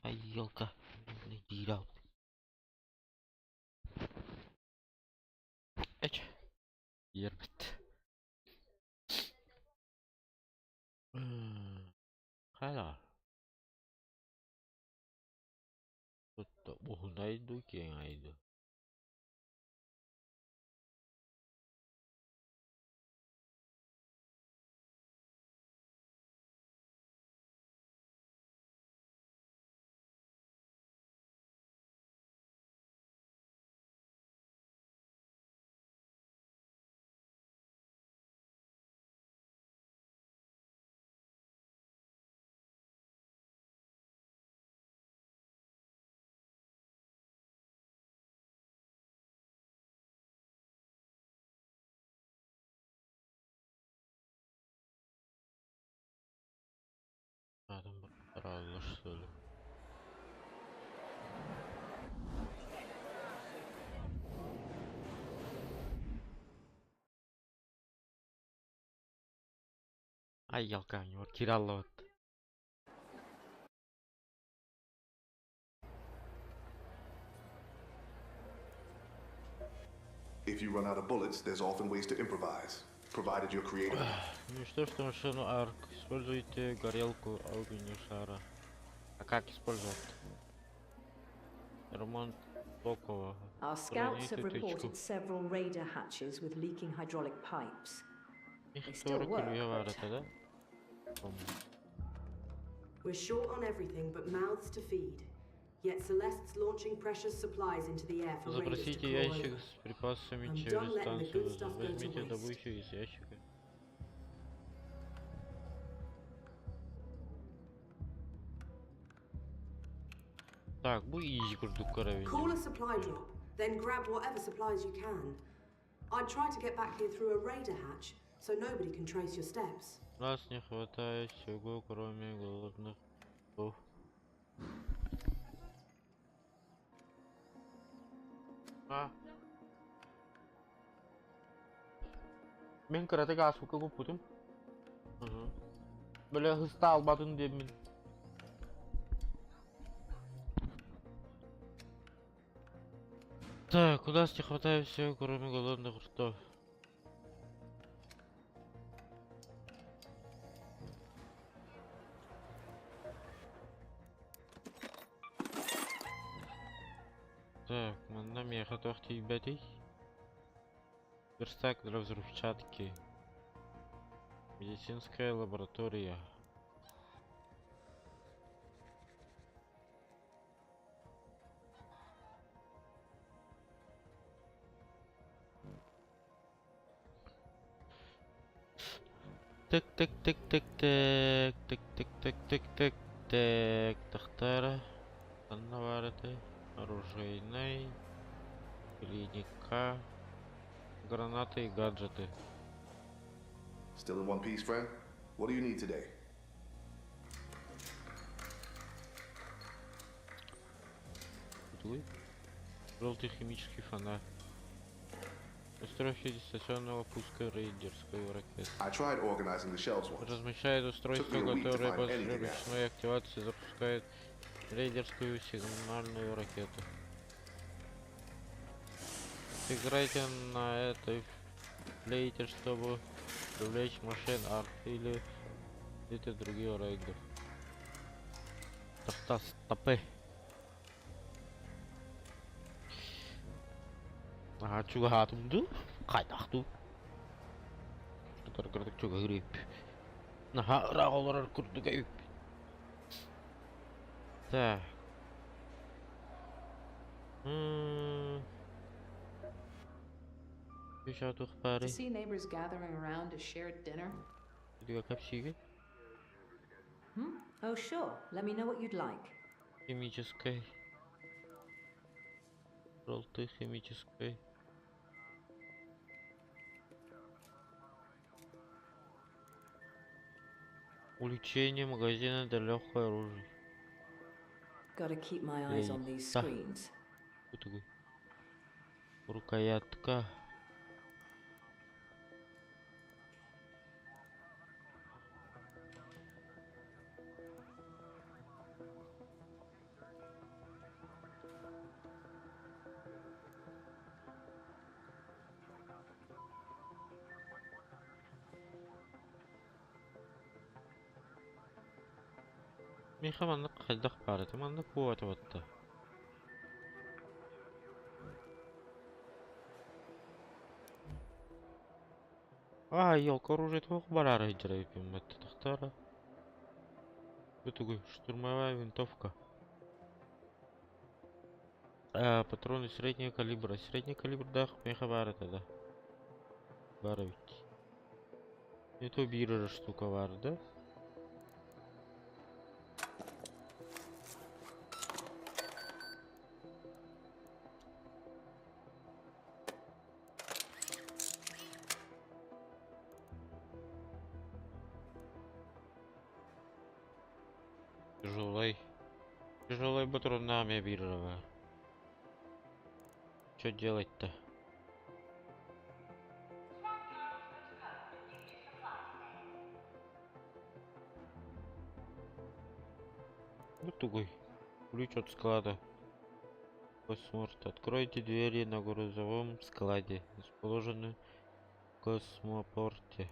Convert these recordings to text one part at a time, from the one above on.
Ай, елка. Дирал. Эч. Ербет. Хайла. Тут найду кең айды. Adam Allah что ли. Ай, елка, у него Киралла вот. If you run out of bullets, there's often ways to improvise, provided you're creative. Уничтожьте машину Арк. Используйте горелку огненного шара. А как использовать? Ремонт токового. Our scouts have reported several radar hatches with leaking hydraulic pipes. They still work, but... We're short on everything but mouths to feed. Yet Celeste's launching precious supplies into the air for raiders to Запросите crawl ящик over. с припасами I'm через done letting the станцию. good stuff go to Возьмите waste. добычу из ящика. Так, bu iyi kurduk karabini. Call a supply drop, then grab whatever supplies you can. I'd try to get back here through a radar hatch, so nobody can trace your steps. Нас не хватает всего, кроме голодных псов. Ben karate asuka kupudum. Böyle hızlı almadın diye mi? Так, у нас не хватает всего, кроме голодных ртов. Так, нам я готов тебя. Верстак для взрывчатки. Медицинская лаборатория. Так, так, так, так, так, так, так, так, так, так, так, Тахтара. Наварите. Оружейный. Клиника. Гранаты и гаджеты. Still in one piece, friend? What do you need today? Желтый химический фонарь. Устройство дистанционного пуска рейдерской ракеты. Размещает устройство, которое после ручной активации запускает рейдерскую сигнальную ракету. Сыграйте на этой флейте, чтобы привлечь машин арк или где-то другие рейдер. Тахта стопы. Ага, чуга хатымды? Кайтакту. Кырдык чуга грип. Ага, рағолар курдук айып. Так. To see neighbors gathering around a shared dinner? Oh, sure. Let me know what you'd like. Химической. Желтый химической. Улучшение магазина для легкого оружия. Gotta keep my eyes on these screens. Рукоятка. Мен хаманны кайдак бар эти, манны куат батты. Ёлка оружие твоих барара иджрайпим батты тахтара. Бутугу, штурмовая винтовка. Патроны среднего калибра. Средний калибр дах меха бар это, да. Бара ведь. Это бирра штука бар, да? Тяжелый. Тяжелый патронами бирра. Что делать-то? Бутугой. Ключ от склада. Косморт. Откройте двери на грузовом складе, расположенном в космопорте.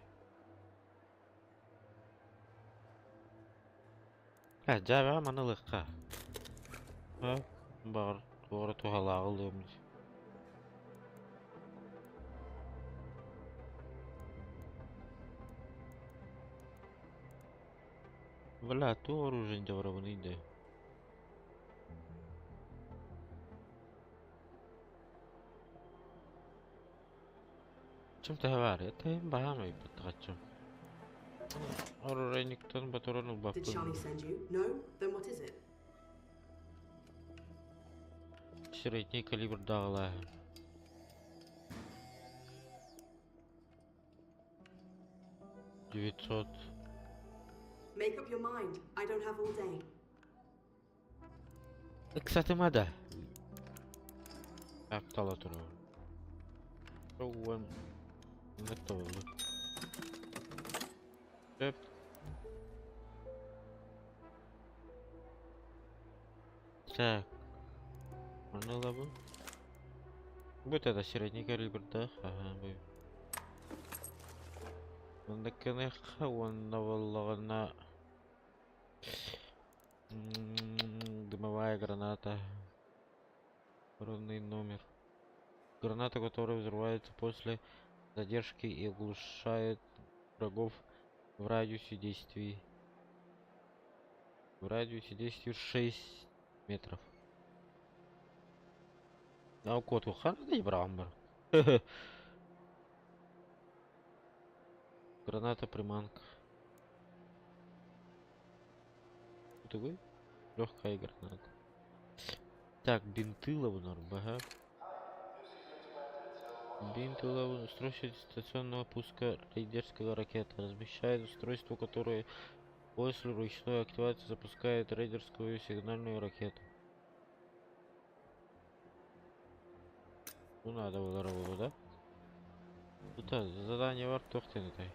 Жаба манылыкка. Бар. Doğru tuhaлагылым. Вала, то оружие добровольно. Чем-то говорит, это им бахамой потрачу. Оружие никто не патронул Did бабку. Charlie send you? No? Then what is it? Средний калибр дала. $900. Make up your mind. I don't have all day. Кстати, мада. Аптала туру. Шоуэн. Готово. Эп. Так. Можно бы. Вот это средний калибр, да? Ага, бы. Он конечно, он навалана. Дымовая граната. Ровный номер. Граната, которая взрывается после задержки и оглушает врагов в радиусе действия. В радиусе действия 6 метров. А у коту хана брамбер. Граната приманка. Такой легкая граната. Так, бинты лавнор, бага. Бинты лавнор. Устройство дистанционного пуска рейдерского ракеты. Размещает устройство, которое после ручной активации запускает рейдерскую сигнальную ракету. Ну надо было работать, да? Тут задание вар тохтентай.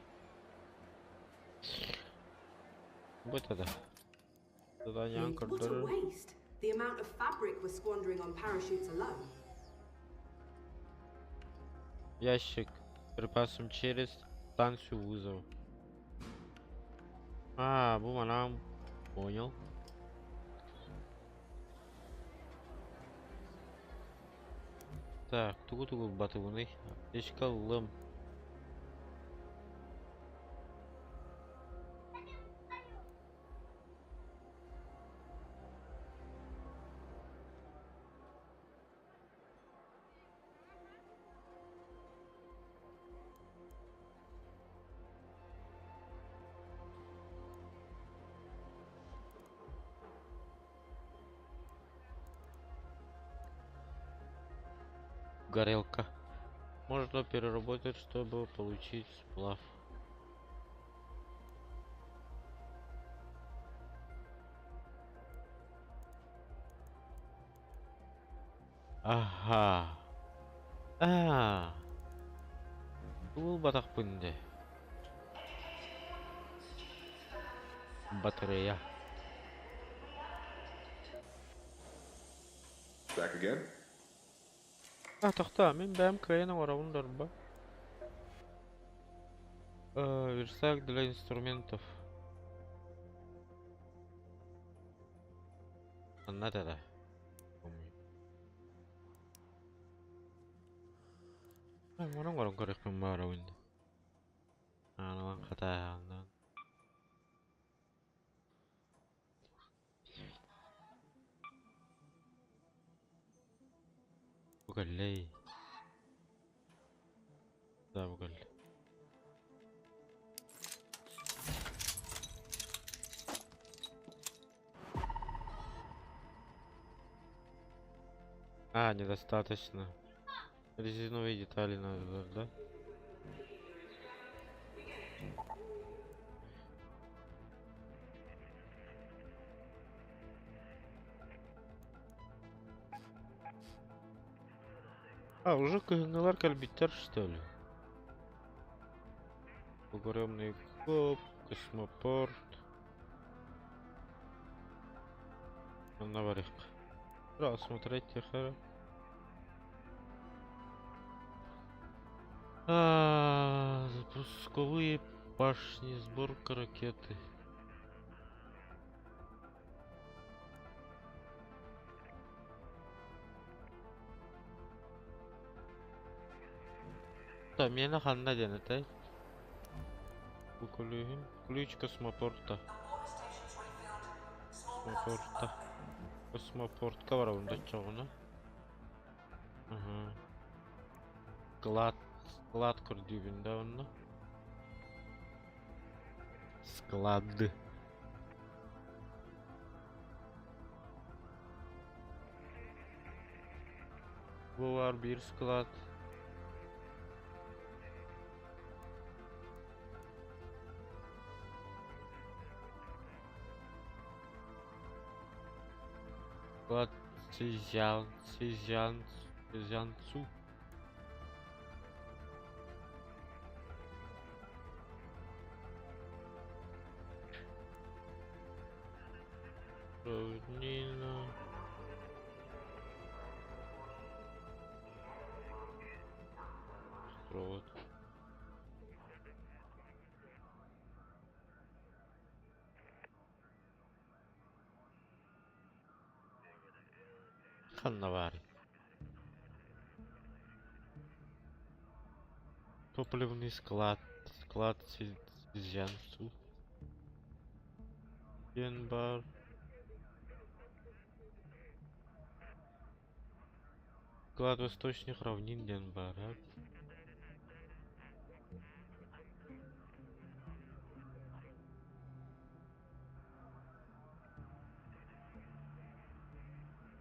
Вот это. Задание What a анкор. waste. The amount of fabric we're squandering on parachutes alone. Ящик с припасом через станцию вызова. Буманам. Понял. Так, тугу-тугу батывыны. Аптечка лым. Горелка. Можно переработать, чтобы получить сплав. Ага. Бул батак пынды. Батарея. Back again? Тахта, мен бәм крайна оравындар ба. Верстак для инструментов. надо, да? Помню. Orang-orang korek kemarin. Anak kata anda. Bukan lagi. Да, bukan. Недостаточно. Резиновые детали надо, да? Уже КНЛР кальбитер, что ли? Огромный коп, космопорт. Наварик. Смотреть тихо. Запусковые башни, сборка ракеты. Да, мне на ханна денетай. Ключ космопорта. Космопорт. Кавараунда чоғына. Склад көрдігінде оны. Склады. Bu var bir sklad. Sklad Сизянцу. Равнина. Вот. Ханнавари. Топливный склад. Склад Сизянцу. Денбар. Склад восточных равнин Денбара.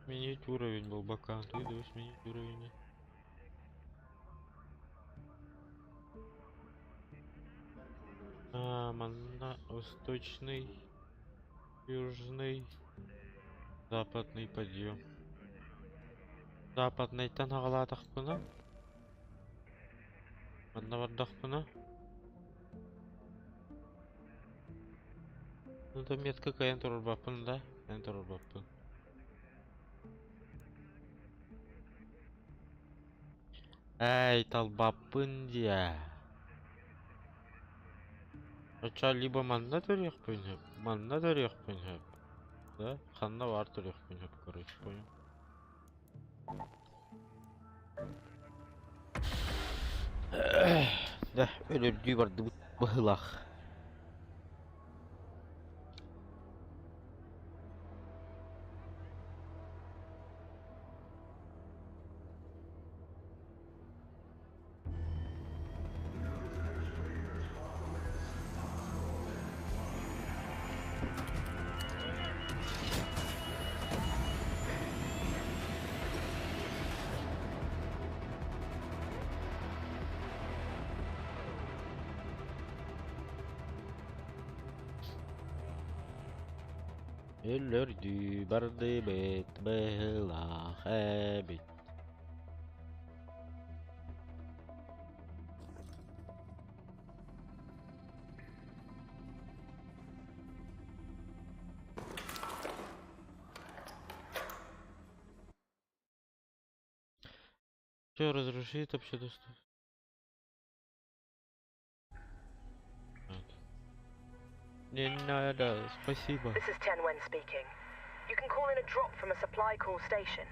Сменить уровень был бакан. Ты давай сменить уровень. Манна, восточный, южный, западный подъем. Западный тангаладах пына. Маннавардах пына. Ну там метка каян турбапын, да? Каян турбапын. Эй, талбапын dia. Ача либо манна тарих пынхып, манна тарих пынхып. Да? Ханна var тарих пынхып, короче, понял. Да, ölürdüğü vardı bu bıhlak. Ölürdü bardı bet bıhlak ebit. Все разрушит вообще доступ. Не надо, спасибо. This is Chen Wen speaking. You can call in a drop from a supply call station.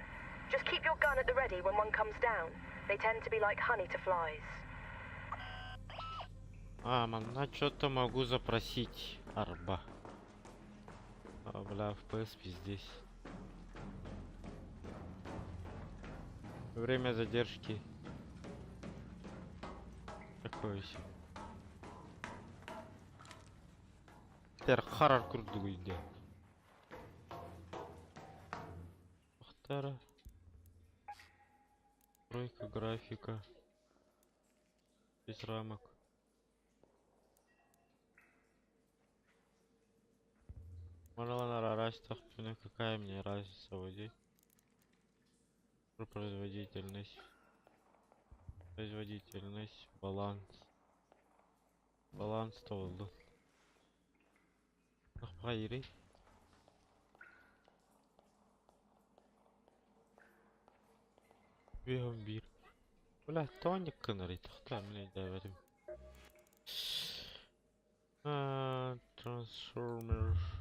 Just keep your gun at the ready when one comes down. They tend to be like honey to flies. На что-то могу запросить. Арба. Бля, FPS здесь. Время задержки. Такое себе. Харар курдугу иде. Ахтара. Тройка, графика. Без рамок. Маралана Рарастах, какая мне разница водить? Производительность. Производительность. Баланс. Баланс oldu. Hayır. Bir. Ulan tonik kınarı tahtam ne deverim. Transformer.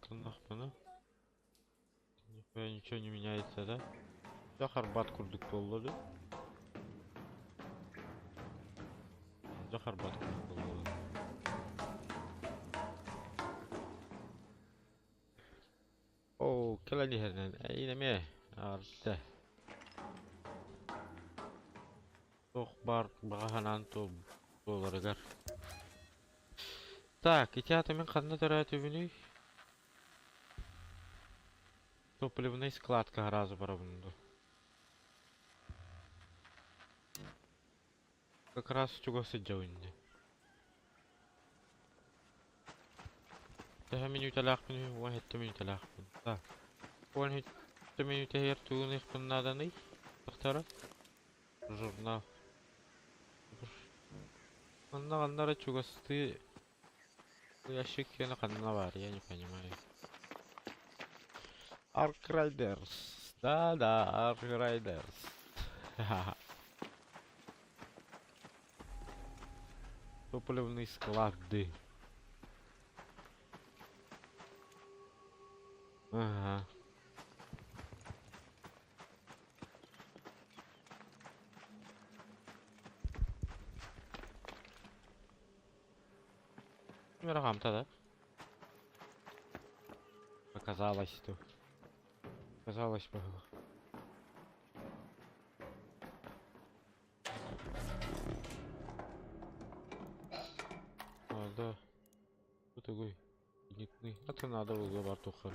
Tıklanах bana. Ничего не меняется, да? Захар бат курдук болду. Захар бат курдук болду. О, келени хернен. Неме? Арты. Тох бар баганан то долларыгар. Так, итята мен кандай тарат өбүнүй? Топливный склад разу барабынды. Как раз чего сидел инде. ده من يتلاقني واحد تمن يتلاقني. لا. واحد تمن يتهير توني خبنا داني. تختار. جورنال. أنا чего сты. Ящик я на канаваре, я не понимаю. Ark Riders. Да, Ark Riders. Топливные склады. Ага. Мирагам-то, да? Показалось тут. Казалось бы. Да. Кто такой? Нитный. Это надо было бартухар.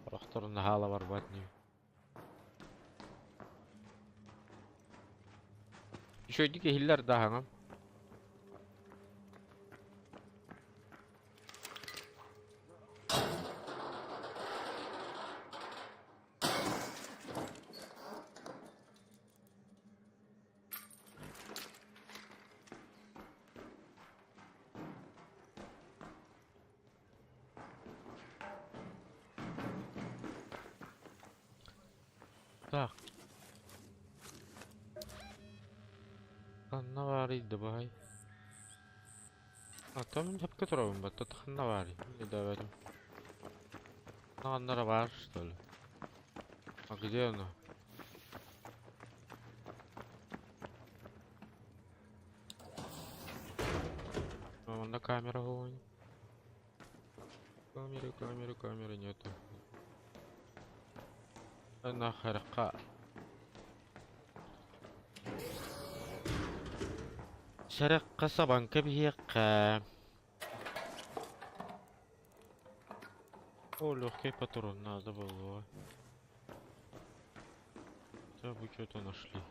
Рахтар нагала варбатни. Еще дикий хиллер дахангам. Так. Ханнавари давай. Там не обкатываем, это ханнавари. Не давай. Ханнавар, что ли? А где она? На камеру гонит. Камеры нету. Нахер شرق صبا كبيق О, легкий патрон надо было. Да, вы что-то нашли.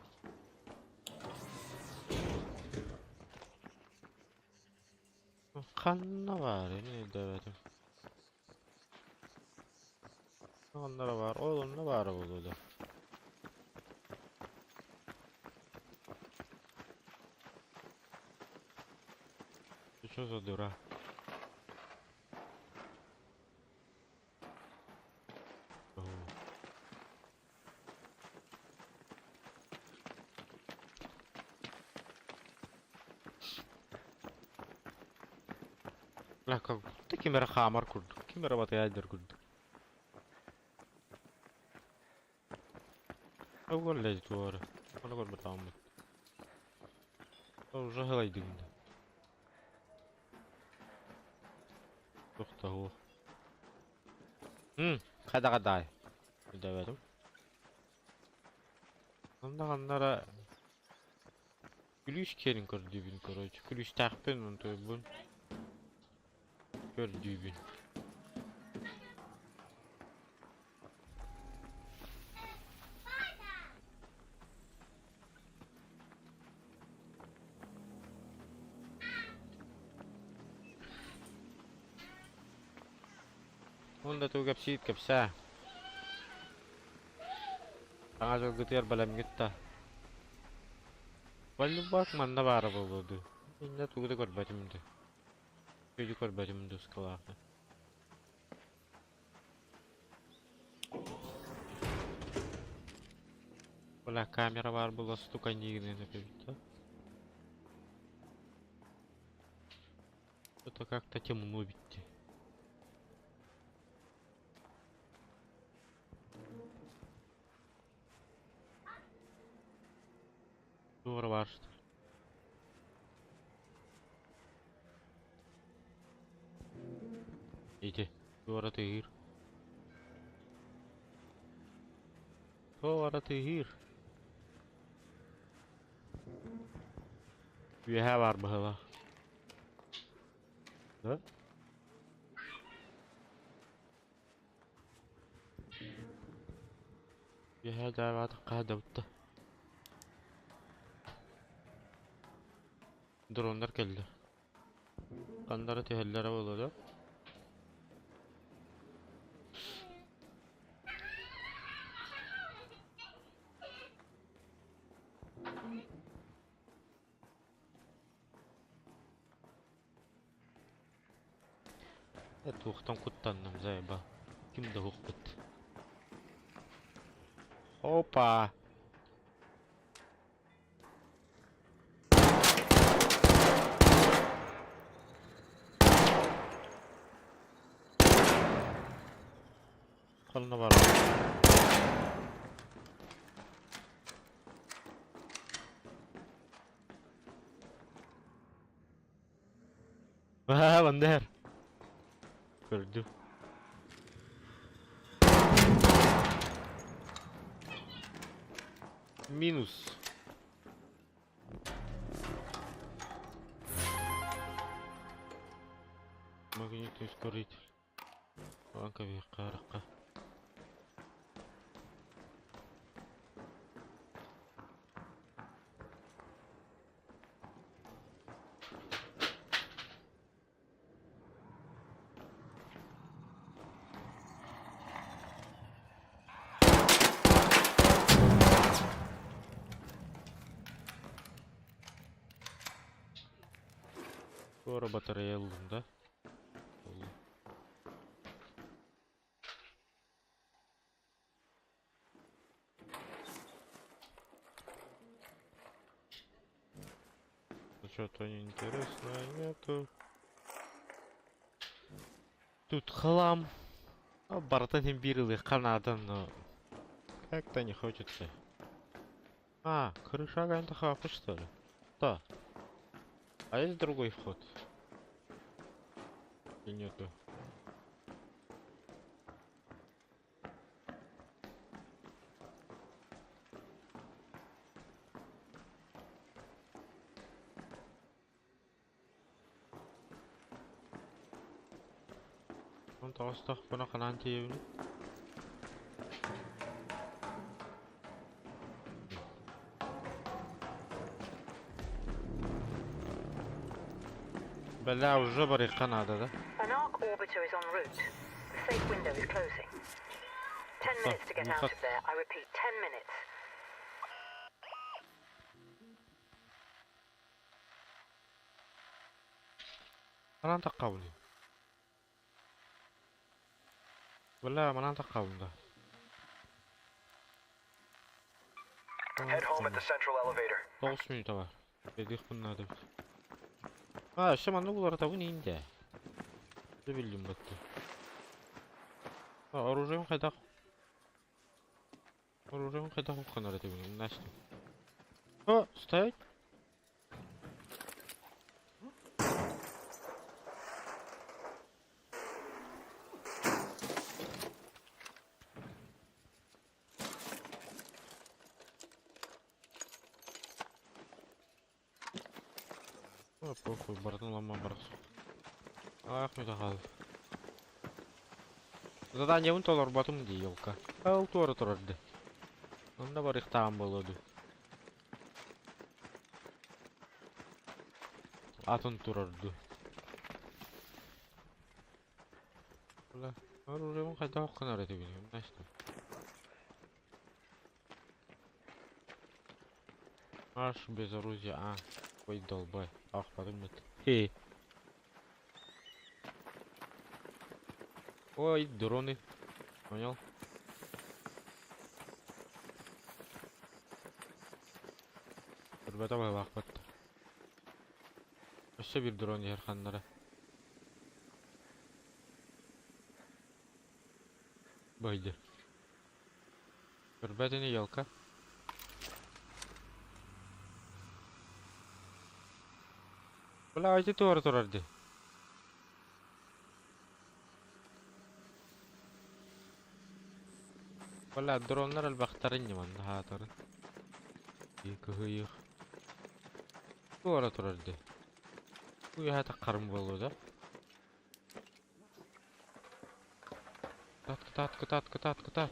Каннавари, не давайте. Onlara var. Oğlum ne var burada? Что за дыра? Laka kurde kimera khamar kurde. Kimera batayadar kurde. أول ليش دوره أنا أقول بتعمد أو جهل يدين أخته هو خدا غداي ده بدو عندنا كلش كيرين كرديبين كروج كلش تحبين من توبون كرديبين Onda tu kapsit kapsa. Tangaso gutiar balam gitta. Wallu bak manna bara bodu. Inda tu de kor batimde. Çocuğu kor batimde skalafa. Вала камера var была стуканье например. Это как-то темно видите. Duvar var işte. İyi. Duvara tehir. Duvara tehir. Üyehe var mı hala? Ne? Üyehe de var. Kahde bitti. Dronlar geldi. Kanları tehellere olacak. Evet, hukuktan kutlandım zayba. Kimde hukuk? Hoppa. Koluna var. Vah, Vander. Gördüm. Minus. Магнитный ускоритель. Банковый карка. Скоро батарея да? Что-то интересное нету. Тут хлам. А бартан бирил их Канада, но как-то не хочется. А, крыша какая-то хафа, что ли? Да. А есть другой вход? И нету. Он толстых бuna кананти евни. Бля, уже бari Канадада. An arc orbiter is en route. The safe window is closing. 10 minutes to get out of there. I repeat, 10 minutes. مناطق قولي ولا مناطق قولي ده Head home at the central elevator. 9 minut var. Dedik bunlar da. Ha, şu anda bunlar da bu neyinde? Не bildim battı. Оружием кайда? Оружием кайда хуканар это блин, настя. О, стоять! О, похуй, бардын лама барыс. Ах, мне тахал. Задание вон толор батым ди елка. Ал туары турарды. Анда бар ихтам болоду. Атын турарды. Бля, оружием кайда хуканар это блин, настя. Аж без оружия, а. Ой, долбай. Ах, подумать. Хе. Ой, дроны. Понял? Ребята, вы лахпат. Еще bir дрон yerhanlara. Baydı. Rебята, не елка. Бля, айти туары турарды. Бля, дронлар албақтарын неман хатары. Екі хыйық. Туары турарды. Уй, хата қарым болу да. Кытат.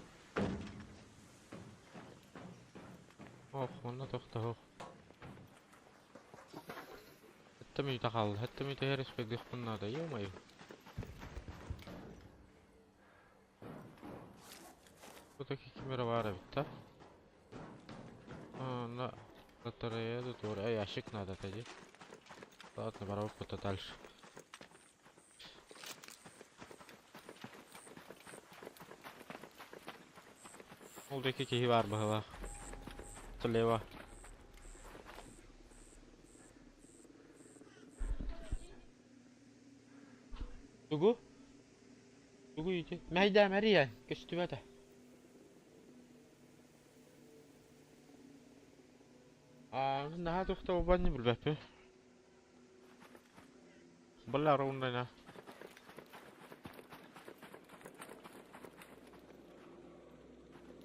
Ох, онна тоқта, ох. Хәтта мин тахал, хәтта мин тәһәрис кайдык bunlarda, ё-моё. Тут такие камеры вара бит, да? На батарея тут, ящик надо тоді. Ладно, баров куда дальше. Ол деки кейі бар бұғыла. Тұлева. Тугу иди. Мәйдә Мария, көстүбәдә. Наһа тохта убанны билбәпе. Бalla раундына.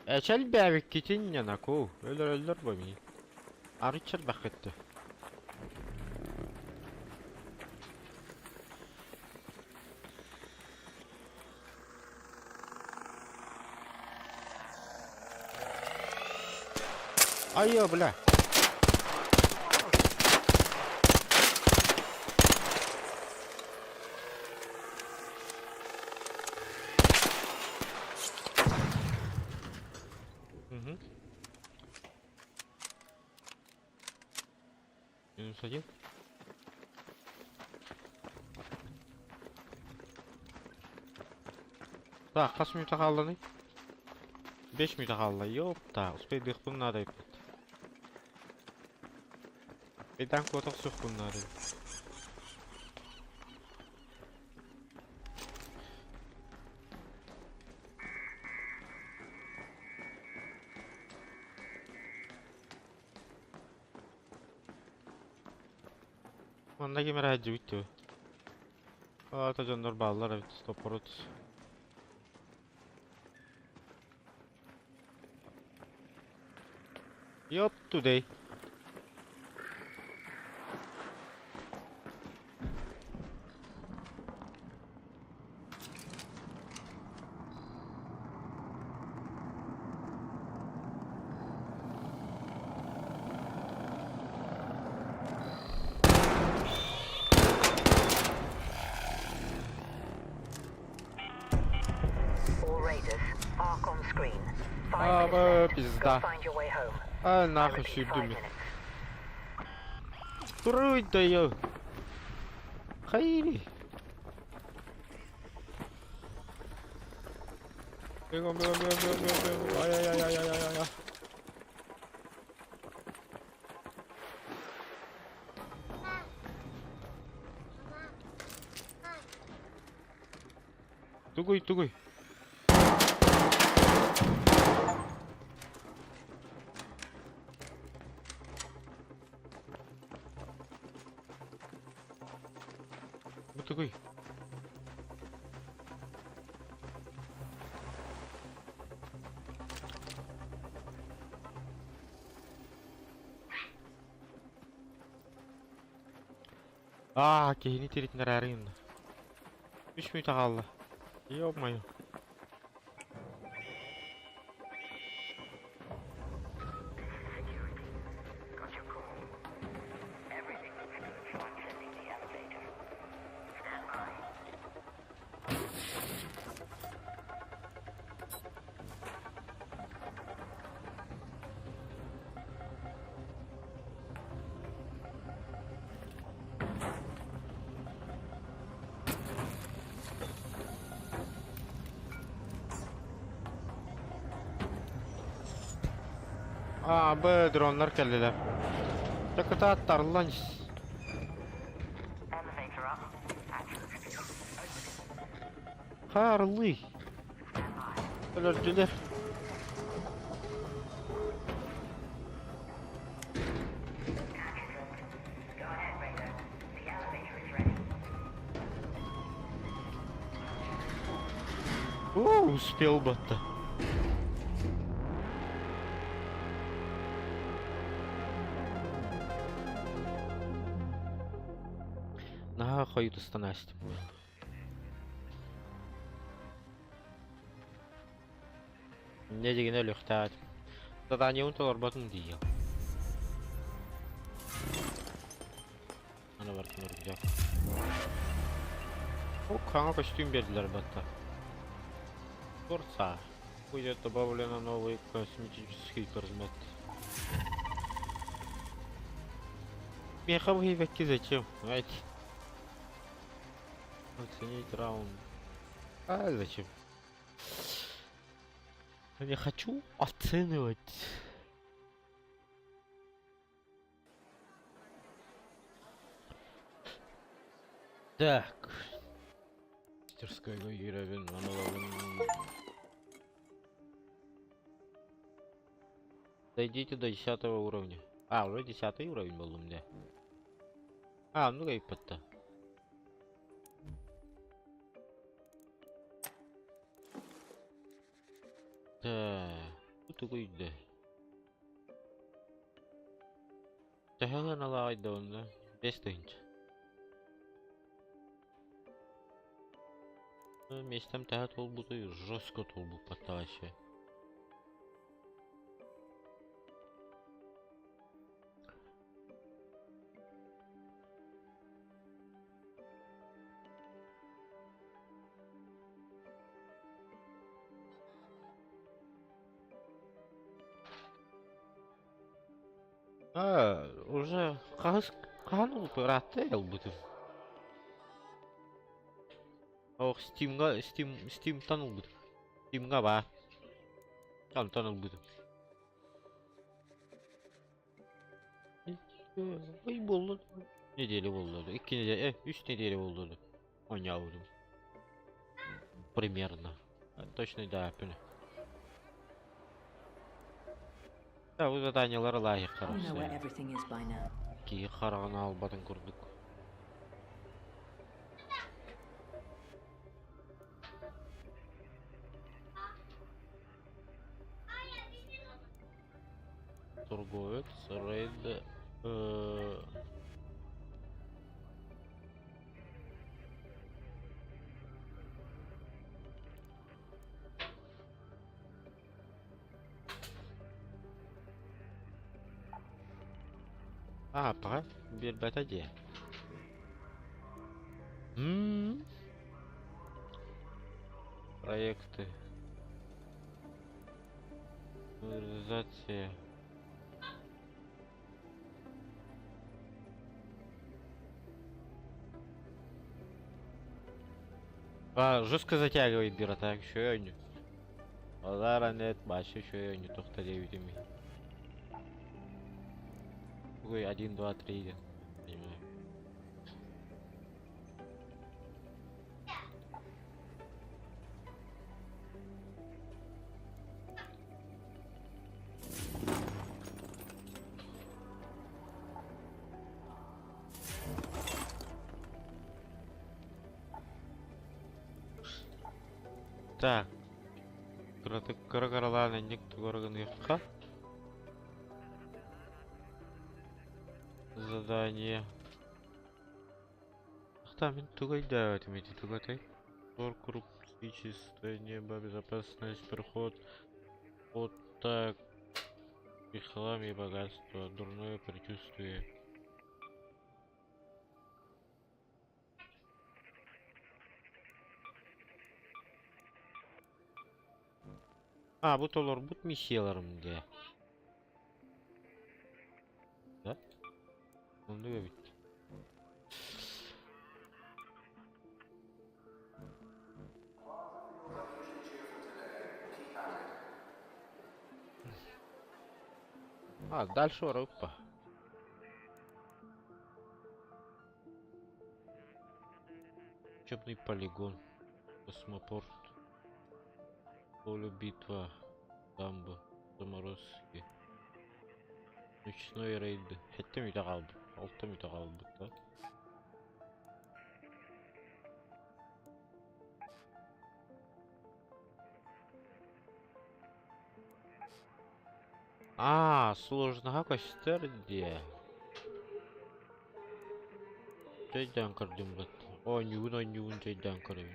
Әчәл бәбек китин яна ку. Өлөр бами. Арычыр бакытты. Айо, бля. Минус один. Так, kaç minute kaldı ne? 5 minute kaldı. Yok da, uspeydik bunlar da. Birden kotak sok bunları. Ondaki merhacı bitti. Ata canlar bağlar evet stoporot. Yup today. Arc on screen. Пизда. Find your way home. Нахуй шибдуми. Туруй да ё. Хайри. Бегом. Ай. Тугой, тугой. Тугой. Кehini teritten arayın. 3 minut kaldı. Yapmayın. Bu dronlar geldiler. Yakıta atlarlar. Harlı. Öldüler. Успел бы-то. Нахуй тут станастим. Не дегене лёхтат. Задание унталар батун диял. Ana var bunları güzel. O kanka костюм verdiler batta. Forza. Будет добавлено новый космический предмет. Меховые веки зачем? Знаете? Оценить раунд. Зачем? Я не хочу оценивать. Так. Мастерская уровень, дойдите до 10 уровня. Уже 10 уровень был у меня. Ну и подта. Тут такой да. Тахала налай да, без тынч. Местом тахат ол буты жестко толбу поташе. Уже канул пирател буду. Ох, Steam танул буду. Steam'ga var. Tanıl budu. Ay bollu. Nedeli bollu. 2 nedeli, 3 nedeli bollu. Oynayalım. Примерно. Точно да, yapını. Да, bu zadanyaları layık You know where karşı. everything is by now. Ki karağını almadan kurduk. Торговец, рейд, Para bir bataille. Проекты. Реализация. Жестко затягивает бира, так еще не. Алара нет, бачу еще не только 9 ими. Ой, 1, 2, 3. Понимаю. Так. Кыры-кырылан энник тугоргын икка. Задание. Мен тугайда этими тугатай. Сбор коррупции, чистое небо, безопасность, проход. Вот так. И хлам, и богатство. Дурное предчувствие. Бут миссияларым де. Да? Онда бит. Дальше Европа. Учебный полигон. Космопорт. Поле битва. Дамба. Заморозки. Ночной рейд. Хетте миде калды. Алты миде калды, да? Сложного көстерде. Жайдан кірдім бәт. Нюн жайдан кірдім.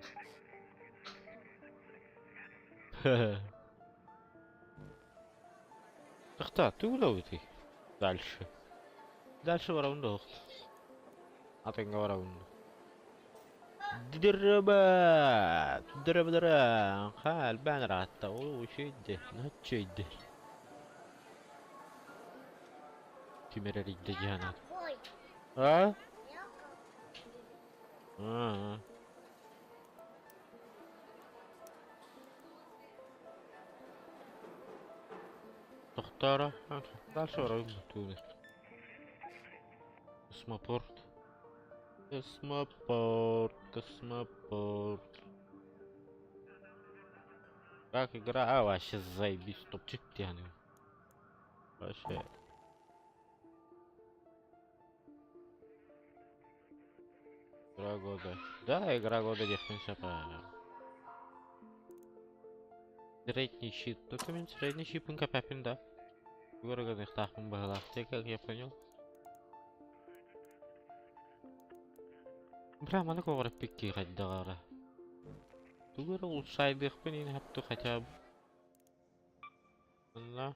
Ты куда уйти? Дальше. Дальше вараунда. Атенга вараунда. Дырба. Бән ратта. Шейді. Шейді. Кимерерикте жанат. Тоқтара. Дальше вараунда. Космопорт. Космопорт. Как игра? Вообще заебись. Топчик тянет. Вообще. Игра года. Да, игра года дефенса правильно. Средний щит. Только мен средний щит капапин, да. Город их тахмун баглахте, как я понял. Бля, мана ковар пикки хаддагара. Тугара улсайдых пенин хапту хотя бы. Да.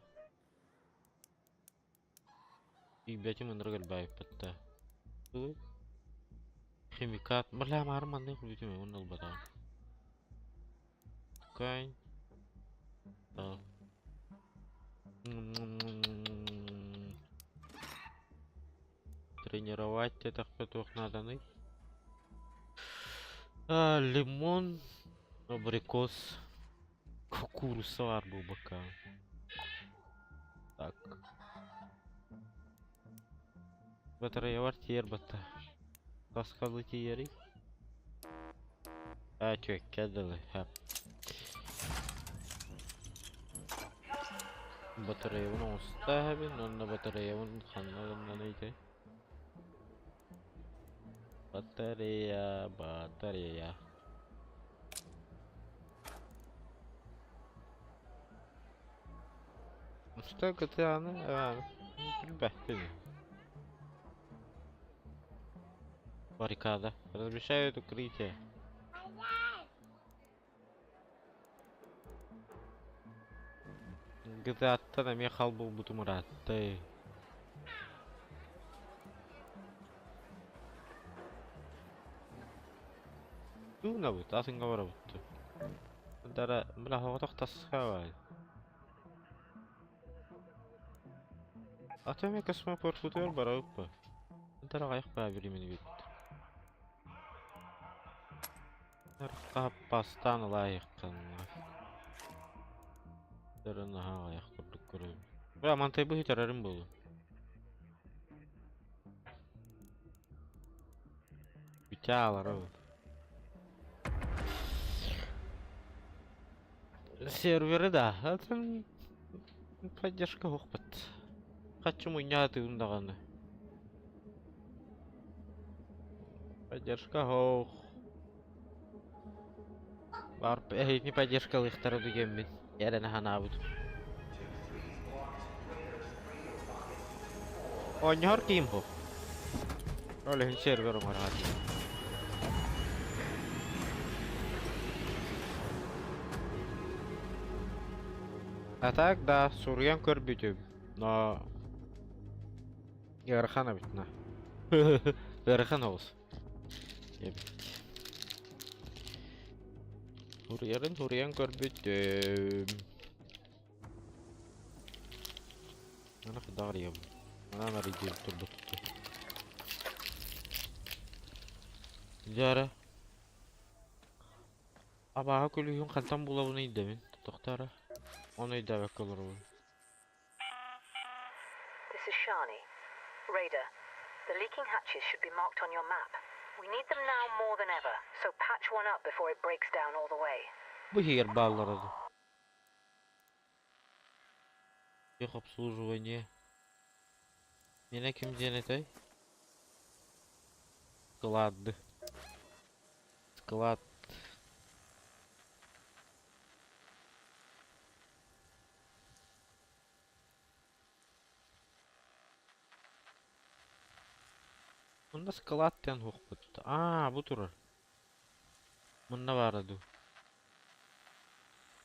И бятим андрагал байпатта. Тугай. Химикат. Бля, марман не хубитим, он албата. Кайн. Да. Тренировать это кто надо ныть. Лимон, абрикос, кукуруза var bu bakalım. Так. Батарея var тиер бата. Таскалы тиери. Чё, кедалы, хап. Батарея bunu оставим, но батарея bunu ханна нейте. Батарея. Что это она? Бахтин. Баррикада. Размещают укрытие. GTA на мехал был бутумрат. Ты. Туна вот, асынга бара вот. Дара, бля, хава тахтасхавай. Атами космопорт футер бара уппа. Дара гайх ба беремени бит. Нарқа пастан лайық қанна. Дара наха гайх курдук көрөм. Бля, мантай бу хитерарым болу. Битялар ау. Серверы, да, это поддержка опыт. Хочу меня ты ундаганы. Поддержка ох. Барып, не поддержкалы ихтары деген мен. Ярена хана буд. Oynuyor kim bu? Öyle server var hadi. А так, да, Сурьян көрбүтүм. Но... Ярхана битна. Ярхана болсун. Сурьян көрбүтүм. Ана кыдагыр ем. Ана ридип турду. Жара. Абага күлүгүн кантан булабын ийдемин. Токтары. Onu idare olur bu. This is Shani. Raider, the leaking hatches should be marked on your map. We need them now more than ever, so patch one up before it breaks down all the way. Bu yer bağları. Yok обслуживание. Yine kim cenetay? Sklad. Sklad. Bunda skalatten hukbut. Aa, bu turur. Bunda var adı.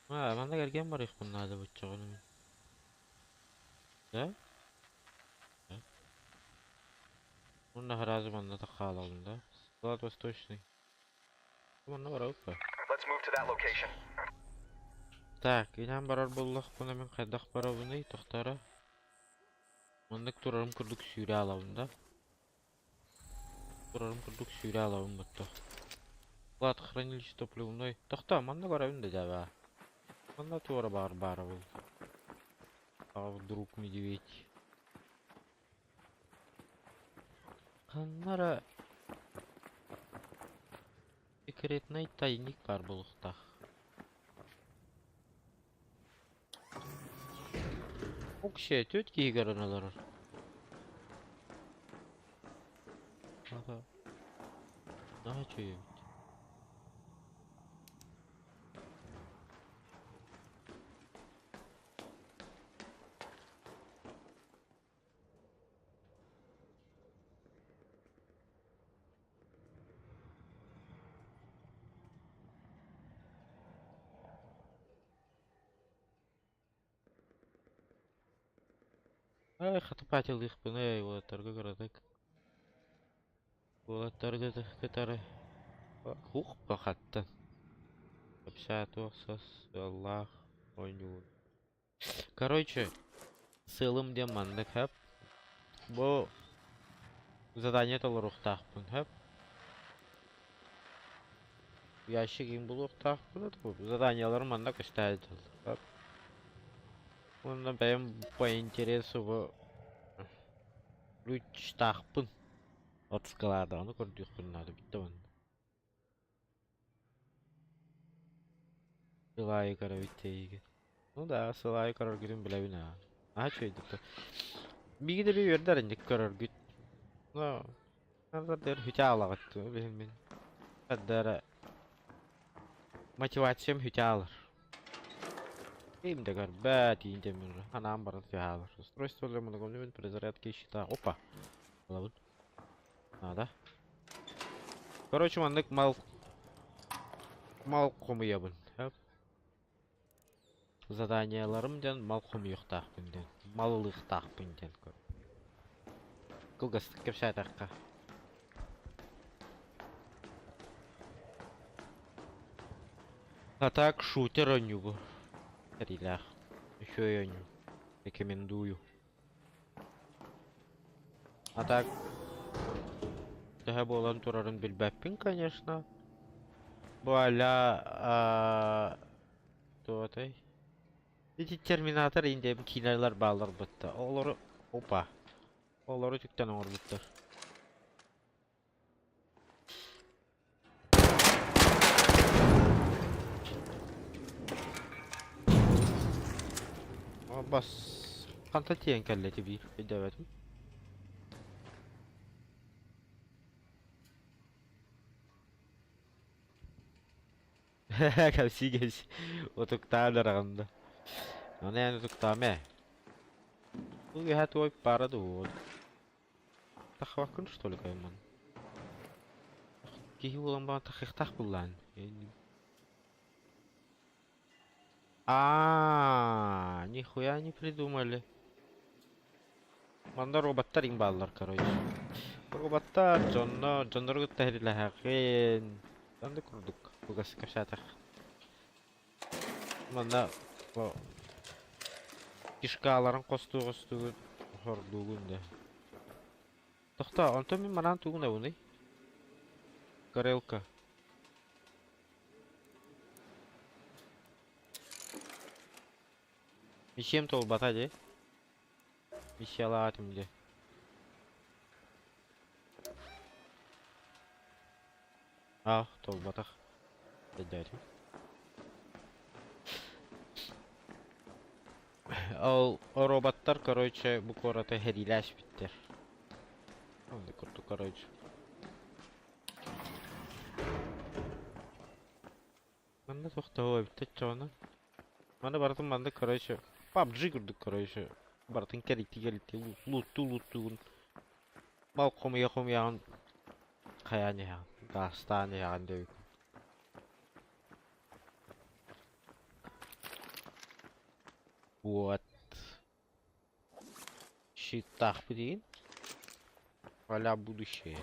Ha, bana gelgen var ilk bunda adı bıçağını. Da? Bunda harazi banda da kalalında. Sklad восточный. Bunda var avukpa. Let's move to that location. Так, inan barar bulluk buna men kaydaq bara bunu toxtara. Bunda turarım kurduk sürü alavında. Turarım kurduk sürü alavın buttu. Склад хранилище топливной. Тохта, манда görevin de cevap. Manda tuara бар был. А вдруг медведь. Каннара секретный тайник бар булукта. Окше, тетки играналар. Ага. Ага, чё я? Ай, хатапатил их пыны, вот торга городок. Вот торга который. Хух, пахатта. Общаться с Аллах, ойню. Короче, сылым дем мандык хэп. Бу задание тол рухтах пын хэп. Ящик им был рухтах пын хэп. Заданиялар мандык иштайды хэп. Онда бәйім по интересу бу Луч тахпын. От склада, аны көрдük пын надо битті он. Сылайы кара биттейгі. Ну да, сылайы карар гүрін біләбін а. Аха чөйдікті. Бигі де bir өрдер індік көрір güt. Ну, назар дер хүте алағытты. Мен. Әддәрі мотивациям хүте алыр. Им де гар бәт иінде мен. Анам барат хүте алыр. Устройство для многомневен при зарядке щита. Опа. Алабын. Надо. Короче, мандык мал кому ябын. Заданияларымдан мал кому юқтақпын ден. Малылық тақпын ден. Кылгастық кеп шайтаққа. А так, шутер онюгу. Рилях. Еще и оню. Рекомендую. А так... Daha bu olan turarın bilbepin, конечно. Bu hala... Doğatay. Эти терминатор индем киналар балар бытта. Олары... Опа. Олары тüktен оңыр бұттар. Бас... Қанта тиен кәллеті бір. Өйдәветім. Кәпси. Отуктаалар ағында. Аны яны туктаме. Бұл гәт ойып барады ол. Тахвакын, что ли, кайман? Кихи улан баған тахиқтақ бұллан. Нихуя не придумали. Манда роботтар иң баллар, короче. Роботтар, жоннор гытта хериле хақин. Данды курдук. Бугасы кашатақ. Манда кишкаларын қосту хордугунда. Тоқта, онто мен манан тугун әуний. Горелка. Мишем тол бата де. Мишела атымде. Тол батақ. Дәдәрі. Ал роботтар, короче, bu korata herilaş bitter. Onu kurdu, короче. Manda toxtava bitti çoğuna. Mana baratın banda, короче, PUBG kurduk, короче. Baratın keliti. Luttu. Mal komuya kayanya ya. Dastane ya dedik. Вот. Щитах, блин. Поля будущее.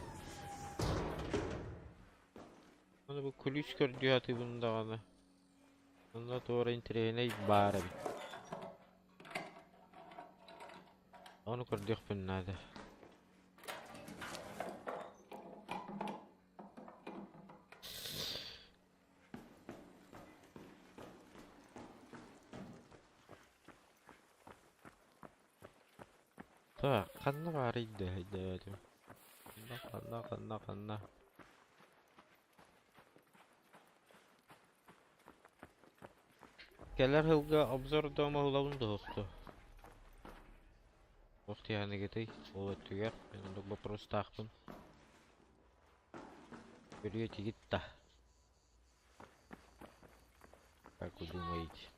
Надо бы ключ көрдüğü bunda ana. Onda doğru interene bari. Onu gördük bunlarda. Так, қанна бар иді. Қанна. Келер хылға обзор дома ұлауында оқты. Оқты яғыны кетей. Ол өттігер. Мен ондық вопрос тақпын. Көріе тегітті. Как вы думаете?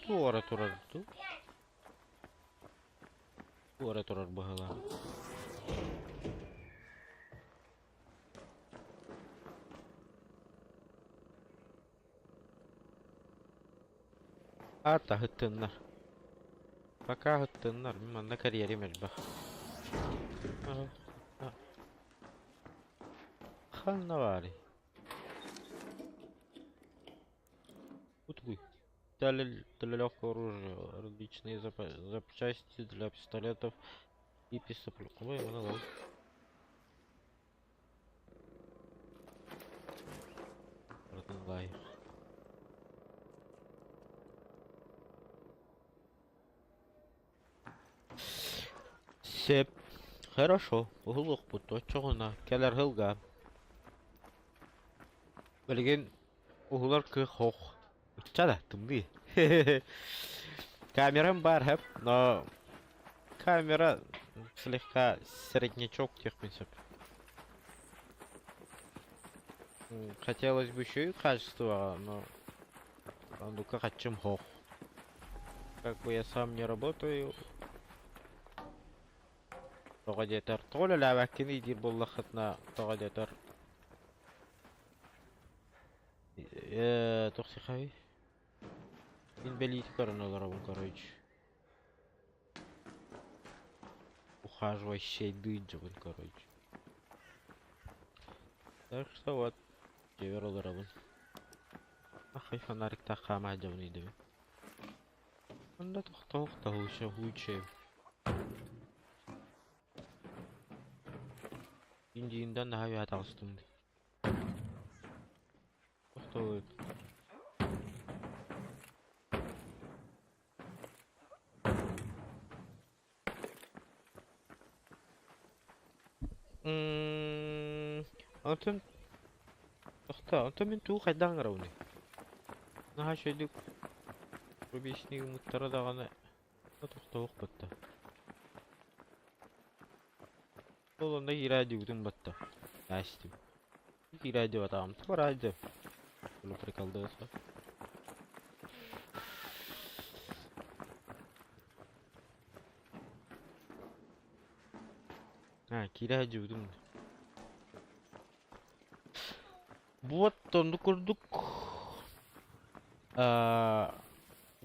Bu ara turardı. Bu ara turar bahala. Ata hıttınlar. Baka hıttınlar. Manda kariyeri mecbah. Xalna var. Утгуй. Для оружия, различные запчасти для пистолетов и пистолетов. Ой, монолог. Продолжай. Сеп. Хорошо. Углук бутто чоғына. Келер хылға. Білген углар кі хоқ. Чада, тымды. Камерам бар, хэп, но камера слегка среднячок тех принцип. Хотелось бы еще и качество, но ну как чем хох. Как бы я сам не работаю. Тогодетер. Толя лавакин идир боллахатна тогодетер. Тохсихави. Инвалид коронавирусом, короче. Ухаживающий дыджевый, короче. Так что вот. Девероларовым. Ахай фонарик такама адевный деби. Он да тохта лучше. Индииндан да хави аталстым. Тохта. Антон Антон мен туу кайдан карауны. Наха шөйдүк. Рубишни умуттара даганы. Тохта окпатта. Onda giradi udum batta. Açtım. Giradi adam. Varaydı. Bunu prikaldı. Ha, giradi udum. Bu attandı kurduk.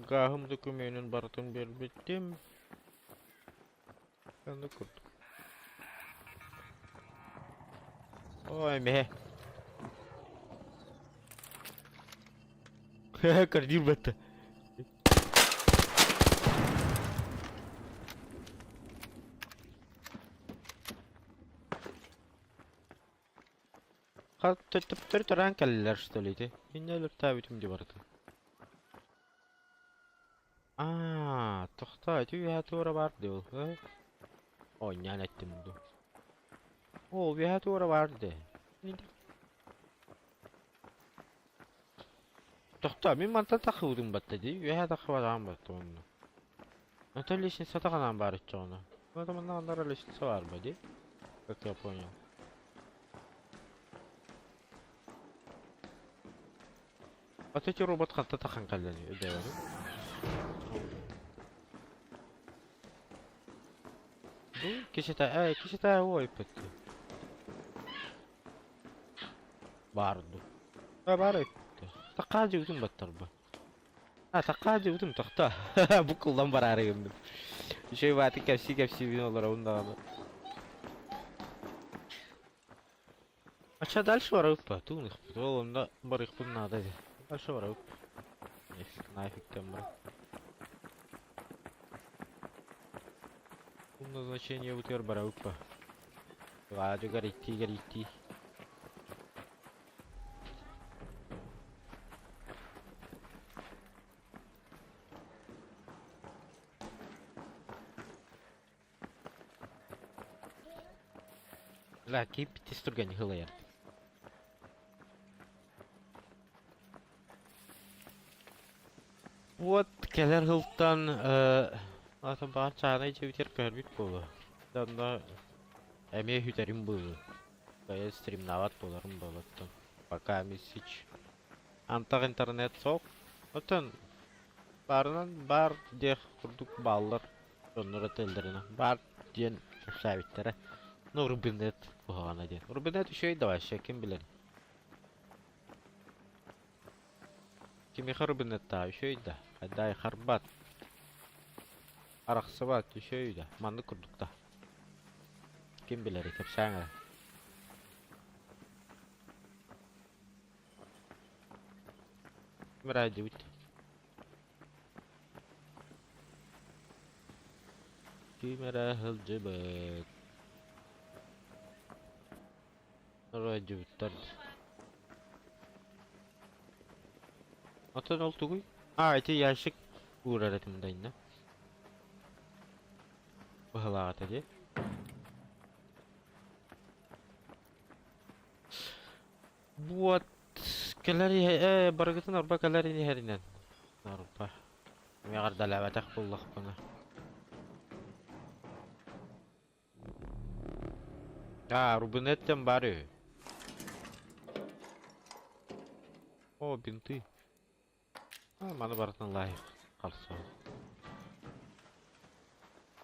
Gahım dokümenin baratın belbettim. Ben de kurduk. Oy me. Kardil battı. Tıp tören kelleler stoliydi. Minneler tabitim diye vardı. Aaa, toxta, tüy ora vardı o. Oynayan ettim bunu. O bir ora vardı. Toxta, min manta takıvdım battı diye. Bir takıvdım battı onu. Atölyesin satakanan barıtça onu. O zaman ne anlar alıştısı var mı diye. Bak Japonya. Atölye robot katta takan kalleniyor. Ödeyelim. Bu kişi de o ipetti. Bardı. Bardı. Takacı uzun battar bu. Ha takacı uzun takta. Bu kullan var arayımdım. Şey vakti kapsi bin olur onda abi. Aşağı dal şu var upa. Tuğun ikhbut. Onda bar ikhbut nada di. Dal şu var upa. Naifik temra. Назначение утер бараупа. Ладно, горите. Ла, кипти стругань хылая. Вот, келер хылтан, Atan bağır çağına çevitir körbüt bolu. Danda emeğe hüterim bolu. Gaya stream navat bolarım bolattan. Baka hiç. Antak internet sok. Atan bar diye kurduk ballar. Onlara tellerine. Bar diyen sabitlere. No Rubinet bu hana diyen. Rubinet şey de var kim bilir. Kimi Rubinet daha şey de. Haday harbat. Araksı var düşüyor manlı kurduk da. Kim bilir hep sana. Merhaba bit. Merhaba cebet. Merhaba cebetler. Atan oldu kuy. Iti yaşık uğraratımdayım da. Bahala tadi. Buat kalari barakatın arba kalari ni herinan. Arba. Meğer dalawatak bullah bana. Rubinetten bari. O binti. Mana baratın layık. Kalsa.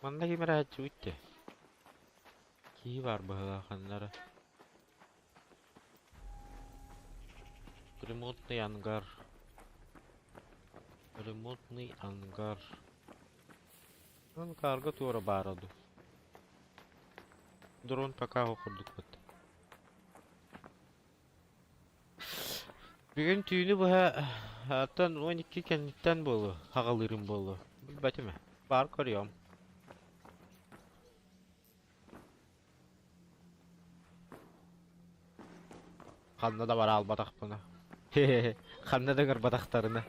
Mana gimana cuitte? Ki var bahalakanlara. Ремонтный ангар. Ангарга тура бараду. Дрон пока okurduk bak. Bugün tüyünü bu hatan 12 kentten bolu. Hağalırım bolu. Bilbatime. Bar koruyorum. Kanada da var albatak buna. Kanada gör bataklarını.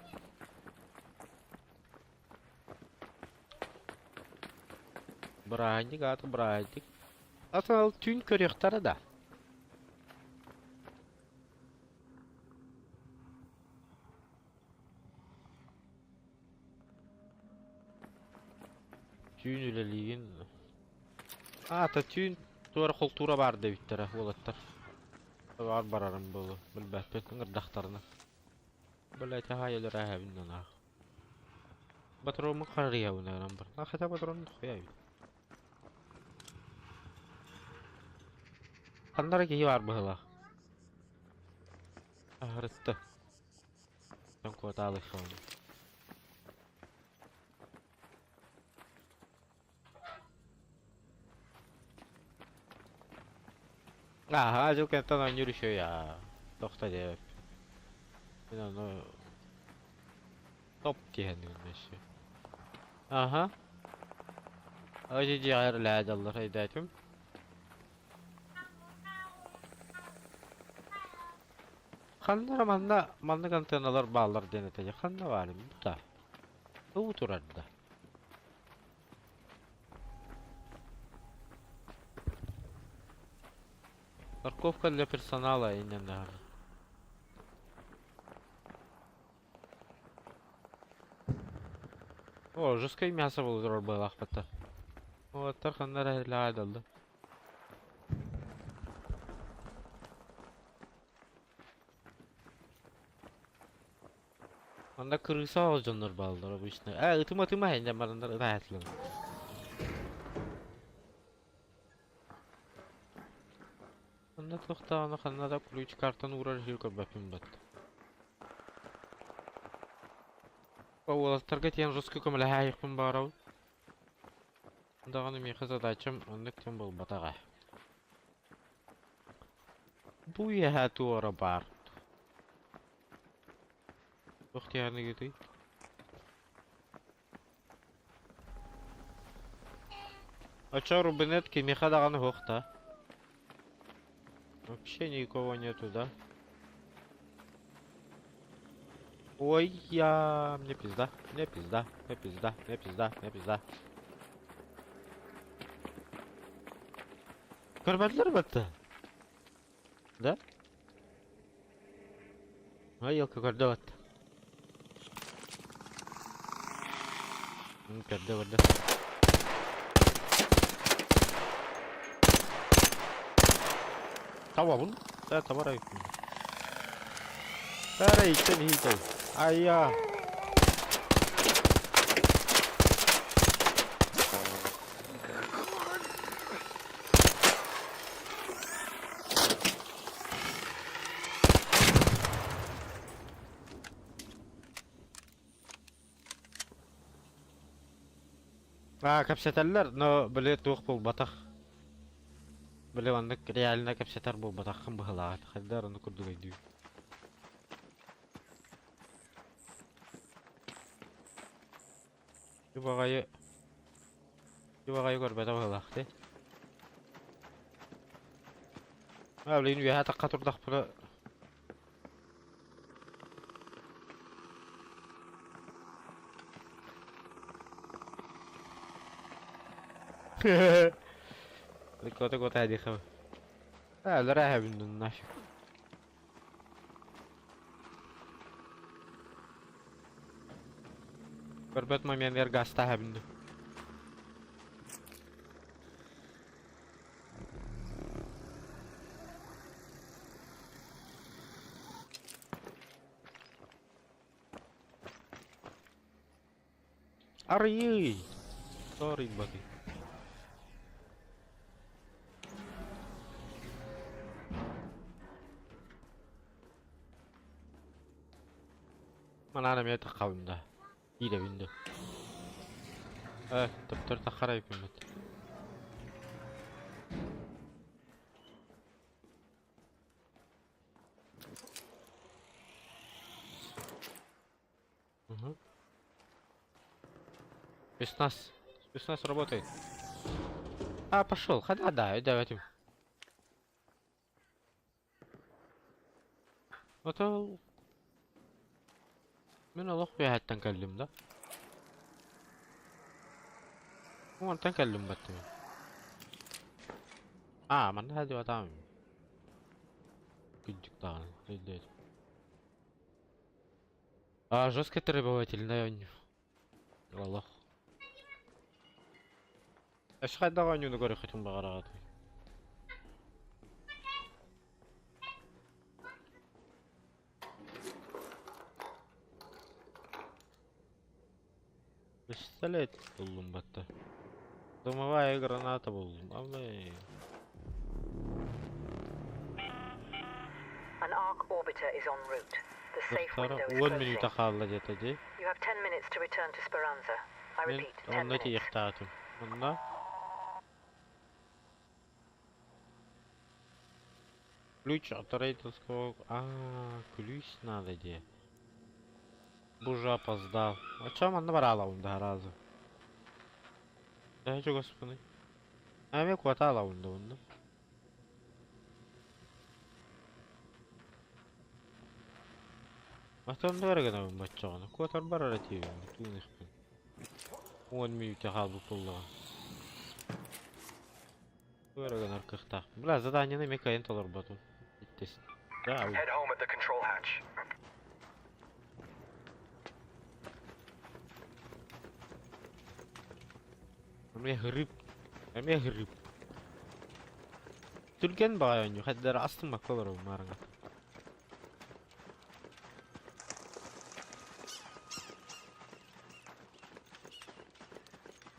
Braydik. Asal tün körüktara da. Tün üleliğin. Ata tün Sonra kultura var devittere olatlar. Var bararım bolu. Bilbätpetin ırdaktarına. Böyle tahayyülü rahabinden ah. Batromu qarıya unaram bir. Hakata batronu qo'yay. Qandara ki var bıhla. Ahırıttı. Ben kota alışım. Aha, çok enteresan yürüyüşüyor ya. Doktor ya. Ben onu top diyelim meşe. Aha. Acı ciğer lağdalar haydatum. Kanlar manda kantınalar bağlar denetecek. Kanla var mı bu da? Bu turarda. Парковка для персонала и не надо. О, жесткое мясо было было ахпата. Вот так он нарадал. Anda kırısa olcanlar bağlılar обычно. Ытыма хенде барандар ытаятылын. Anda toxtağını xanada ключ картаны урар жер көрбәпім бат. Оластарға тен жесткий көмілі хайықпын барау. Ondağını meyxi задачам ondық тен бол батаға. Bu yaha tuara bar. İhtiyarını götür. Açar рубинетки, меха даганы хохта. Вообще никого нету, да? Ой, мне пизда, мне пизда, мне пизда, мне пизда, мне пизда. Görmediler mi hatta? Да? Ай, елка gördü hatta. Gördü. Tamam. Да, товара yüküm. Старый, ты не видел. Ай я. Капсетерлер, но біле туық бұл батақ. Біле ондық реалына капсетер бұл батаққын бұғылағат. Қайдар оны күрдік айдүй. Юбағайы көрбәді бұғылақты. Білейін үйе атаққа тұрдақ бұлы. Кота هذه خو. لا راها من الناشف. بربط ما من يرجع استها منه. أريي. sorry buddy. Mana adam ya takavunda. İyi de bindi. Evet, doktor takara yapayım. Спецназ работает. Пошел, да, давайте. Вот من الله في حد تنكلم ده هو انت تنكلم بتمي من هذه وطعم كنت طعم ليد жестко требовательный والله ايش قاعد اغني نقول ختم بغرات Пистолет buldum batta. Дымовая граната buldum. Amay. An arc orbiter is en route. The safe Dostlar window is 10 closing. minuta kaldı dedi. You have 10 minutes to return to Speranza. I Men repeat, 10 onda minutes. tiyektatum. Bunda ключ от рейдерского... ключ надо где? Уже опоздал. А чем он набрала он да разу? Да что, господи? А мне хватало он да. Астон дөргән ул матчаны. Котар барар тием. Тунышпын. 10 минутта калды пулла. Дөргән аркыкта. Бля, заданиены мекаен толар бату. Иттес. Да, Head home at the control hatch. Мен грип. Түлген баян, хәддәр астым макалар марга.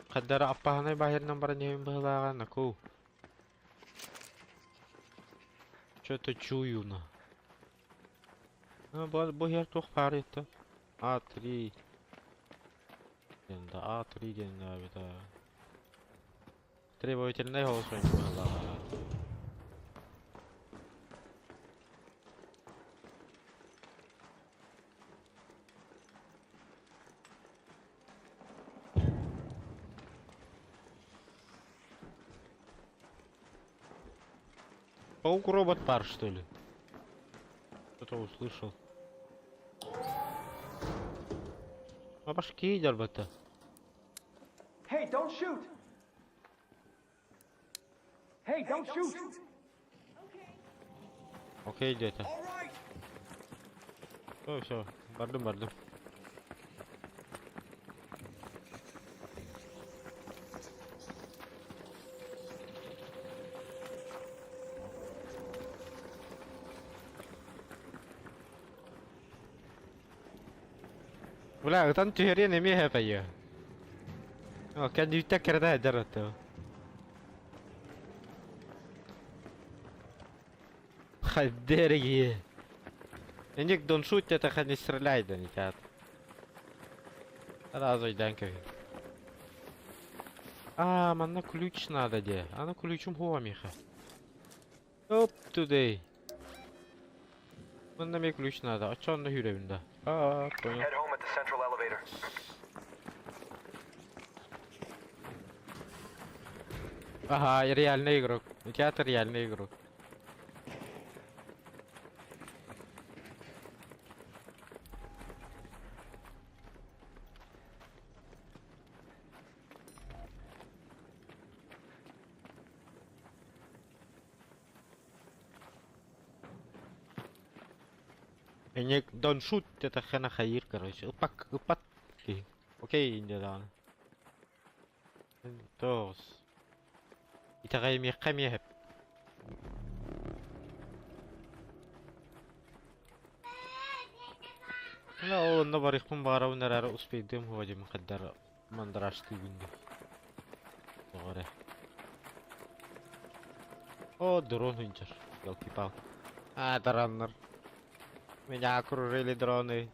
Хәддәр аппаһаны баһирнан бар нем былаган аку. Что-то чую на. Бу хер тох парит. А3. Енді А3 генде абита. Требовательный голос была. Паук-робот пар, что ли? Кто-то услышал. А башки идет бата. Hey, don't shoot! Hey, don't shoot! Окей, где-то. Все, бардым. Бля, там тюрья не имеет пойя. О, как не так крадает дорого. Дорогие. Ник дон шут это хоть не стреляй, да не тят. Разой данка. Манна ключ надо где? А на ключом гомиха. Оп, тудей. Манна мне ключ надо. А чё он на юревинда? Понял. Head home at the central elevator. Ага, реальный игрок. Театр реальный игрок. Не, don't shoot, это хана хаир, короче. Упак. Окей, не да. Тос. Это гайми камехеп. لا النبر يكون بارا ونرى أسبيدهم هو جم مقدر من دراشتي بندي صغيرة درون هنجر يلقي باو درانر من يعكرو ريلي دروني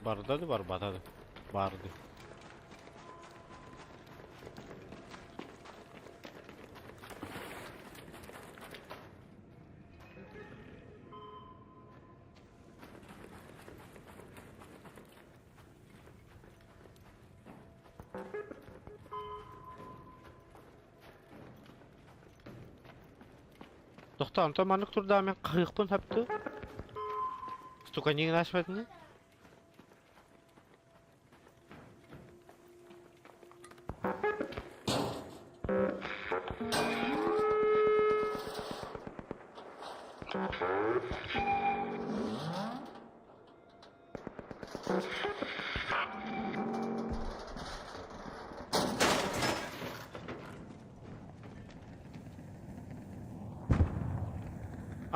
باردادي بربادادي باردي Dostum, tam anlık turda men qıyıqpın hepti. Stukaniyini açmadın.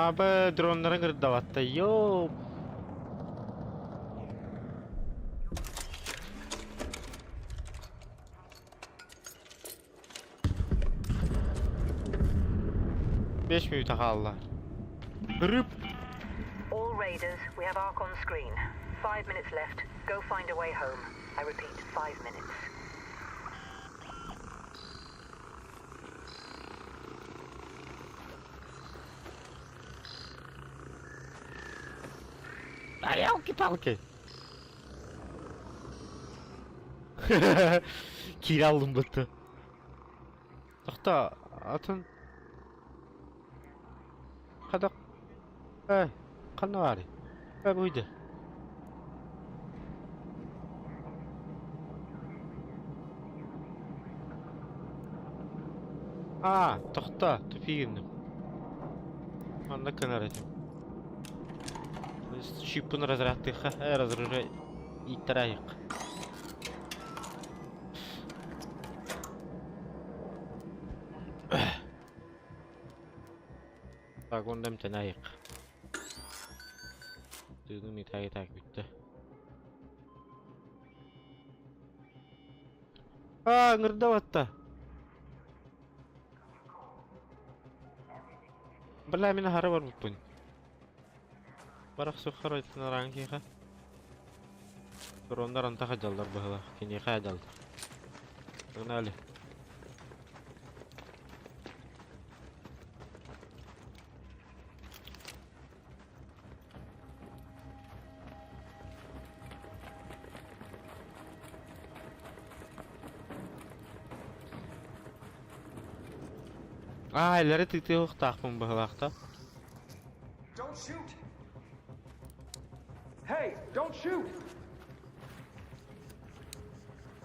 Abi dronların gırdavatta yo. Beş minute kaldı. Hırıp. All raiders, we have Ark on screen. 5 minutes left. Go find a way home. I repeat, 5 minutes. А ялки-палки. Kira aldım batı. Toxta, atın. Qadak. Qanday bari? Buydu. Toxta, tüpüyünüm. Anda kanar ettim. Шипын разрядтыха, разряжай и траек. Так, он дам тенаек. Ты не так bitti. Ngırdavatta. Bala meni hara var bupun. Barak sukhar etna rangi ha. Ronda ranta hajallar bahla. Kini hajal. Nali. Ileri titi huktakım bahlakta. Don't shoot! Hey, don't shoot!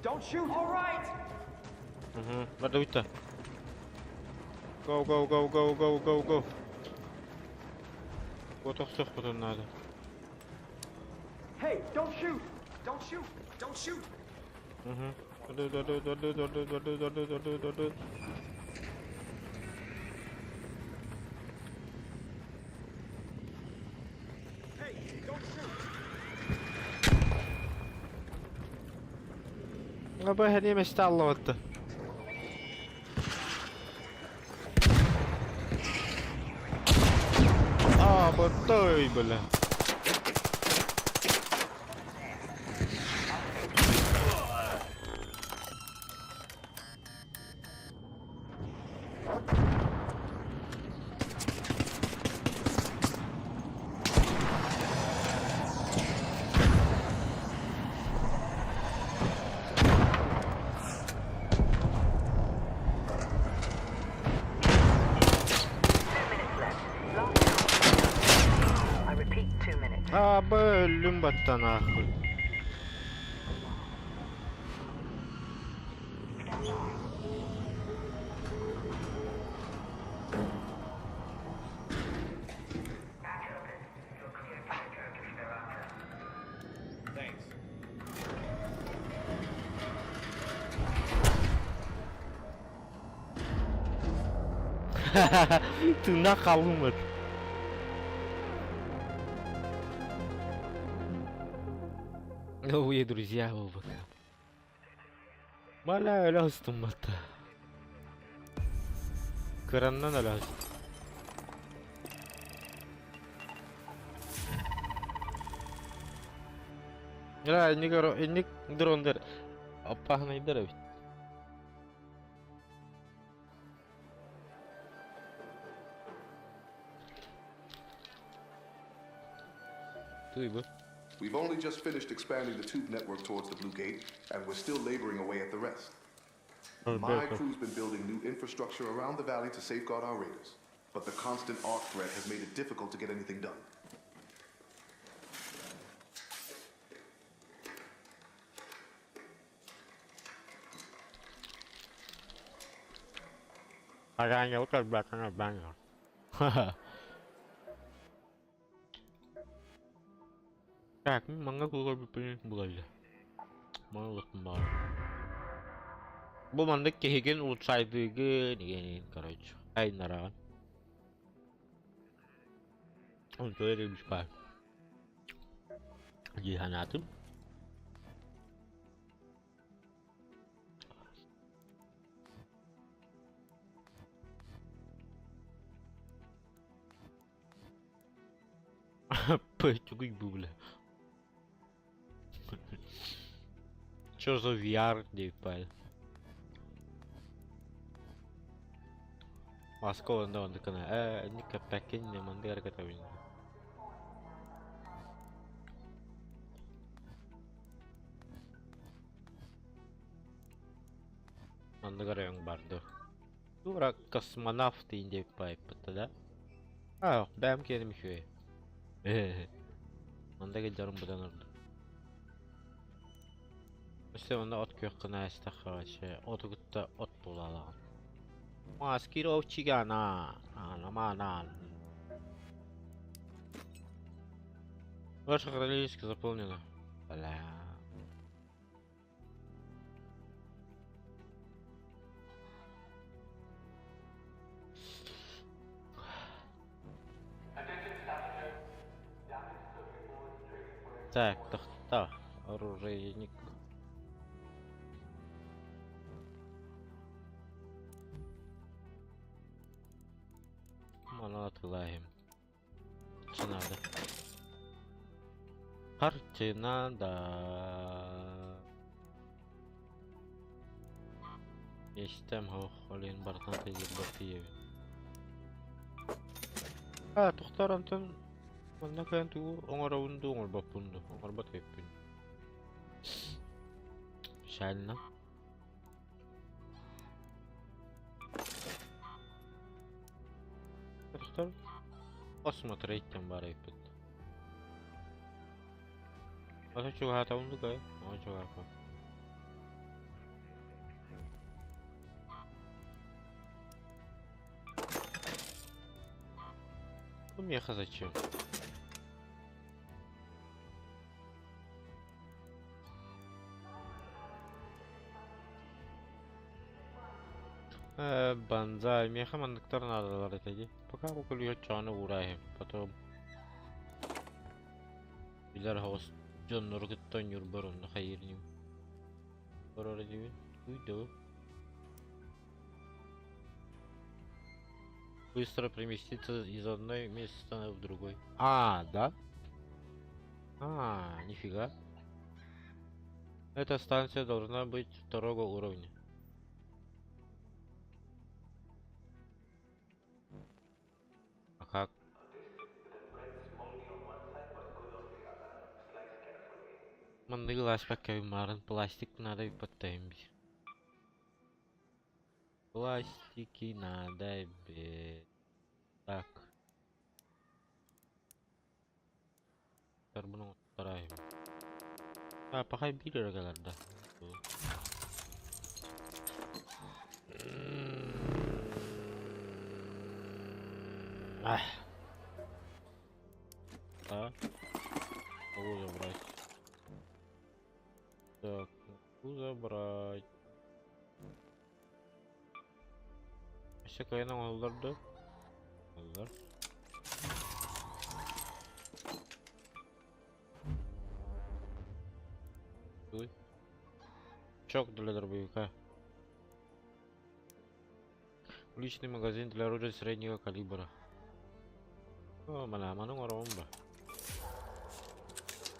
Don't shoot! All right! Pada bitta. Go. Gotoq soq qo'tonadi. Hey, don't shoot! Don't shoot! Don't shoot! Hey, don't shoot! Aba hadi mesti Allah attı. Betul belah. Ölüm battan akıl. Tırnak kalmadı. Новые друзья, оба. Бала ölüstüm battı. Kırandan ölüstüm. Ya ini drone der. Apa ne der abi? Duy bu. We've only just finished expanding the tube network towards the Blue Gate, and we're still laboring away at the rest. My crew's been building new infrastructure around the valley to safeguard our raiders, but the constant Ark threat has made it difficult to get anything done. Agaknya udah belakangnya banyak. Так, мanga gue lebih boleh. Mau kembali. Bu mandek kehegen utsaydı gini, короче. Aynara. Он говорит, бишпа. Гиганатым. Пэтюгой был, бля. Чё за VR, дейпаль? Аскова, да, он такая, не капекин, не мандер, который. Мандер yang bardo. Тура космонавт дейпаль, да? А, бэм кедим шуй. Мандер жарым будан орду. Işte onda ot kökküne istakhaşı. Otu gutta ot bulalan. Maskiro chigana. Анаманан. Ваша хронически заполнена. Бля. Так, тахта. Оружейник. Манат лаем. Что надо? Картина, да. Есть там холин бартанты ебатиев. А, тухтар антон. Мана кайын туу оңора унду оңор бапунду. Оңор бат кеппин. Шальна. Тухтар. Посмотреть там барайпет. А что гата унду кай? А что гата? Ну меха зачем? Банзай, меха мандактар надо лететь. Пока уколю чана ураем, потом. Билер хаос Джон Нургеттон юрбарон на хайрним. Бароради, уйду. Быстро переместиться из одной места в другой. А, да? А, нифига. Эта станция должна быть второго уровня. А как? Мандыгла аспекты маран пластик надо и потембить. Пластики надо бы. Так. Карбон вторая. А, пока били рогаларда. Ах. А? Могу забрать. Так, могу забрать. Еще кайна олдарды. Олдар. Ой. Чок для дробовика. Личный магазин для оружия среднего калибра. О, mana ngoromba.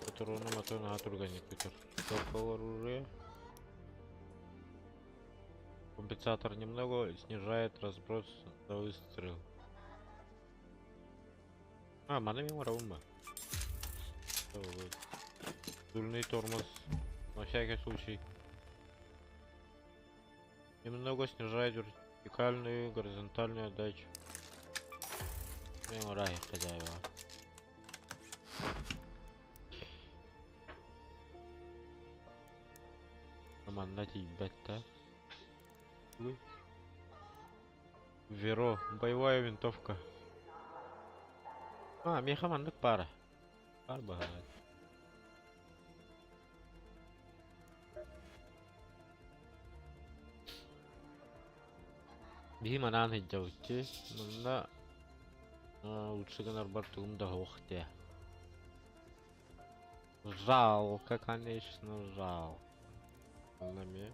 Keturunan atau ngatur ganyak Peter. Toko оружия. Компенсатор немного снижает разброс до выстрел. А, mana ngoromba. Дульный тормоз. На всякий случай. Немного снижает вертикальную и горизонтальную отдачу. Не рай хозяева. Командать бета. Веро, боевая винтовка. А, мехамандык пара. Пар бахат. Бихи манан хиджаучи. Мында Лучше гонор бортом да охте. Жалко, конечно, жалко. Нами.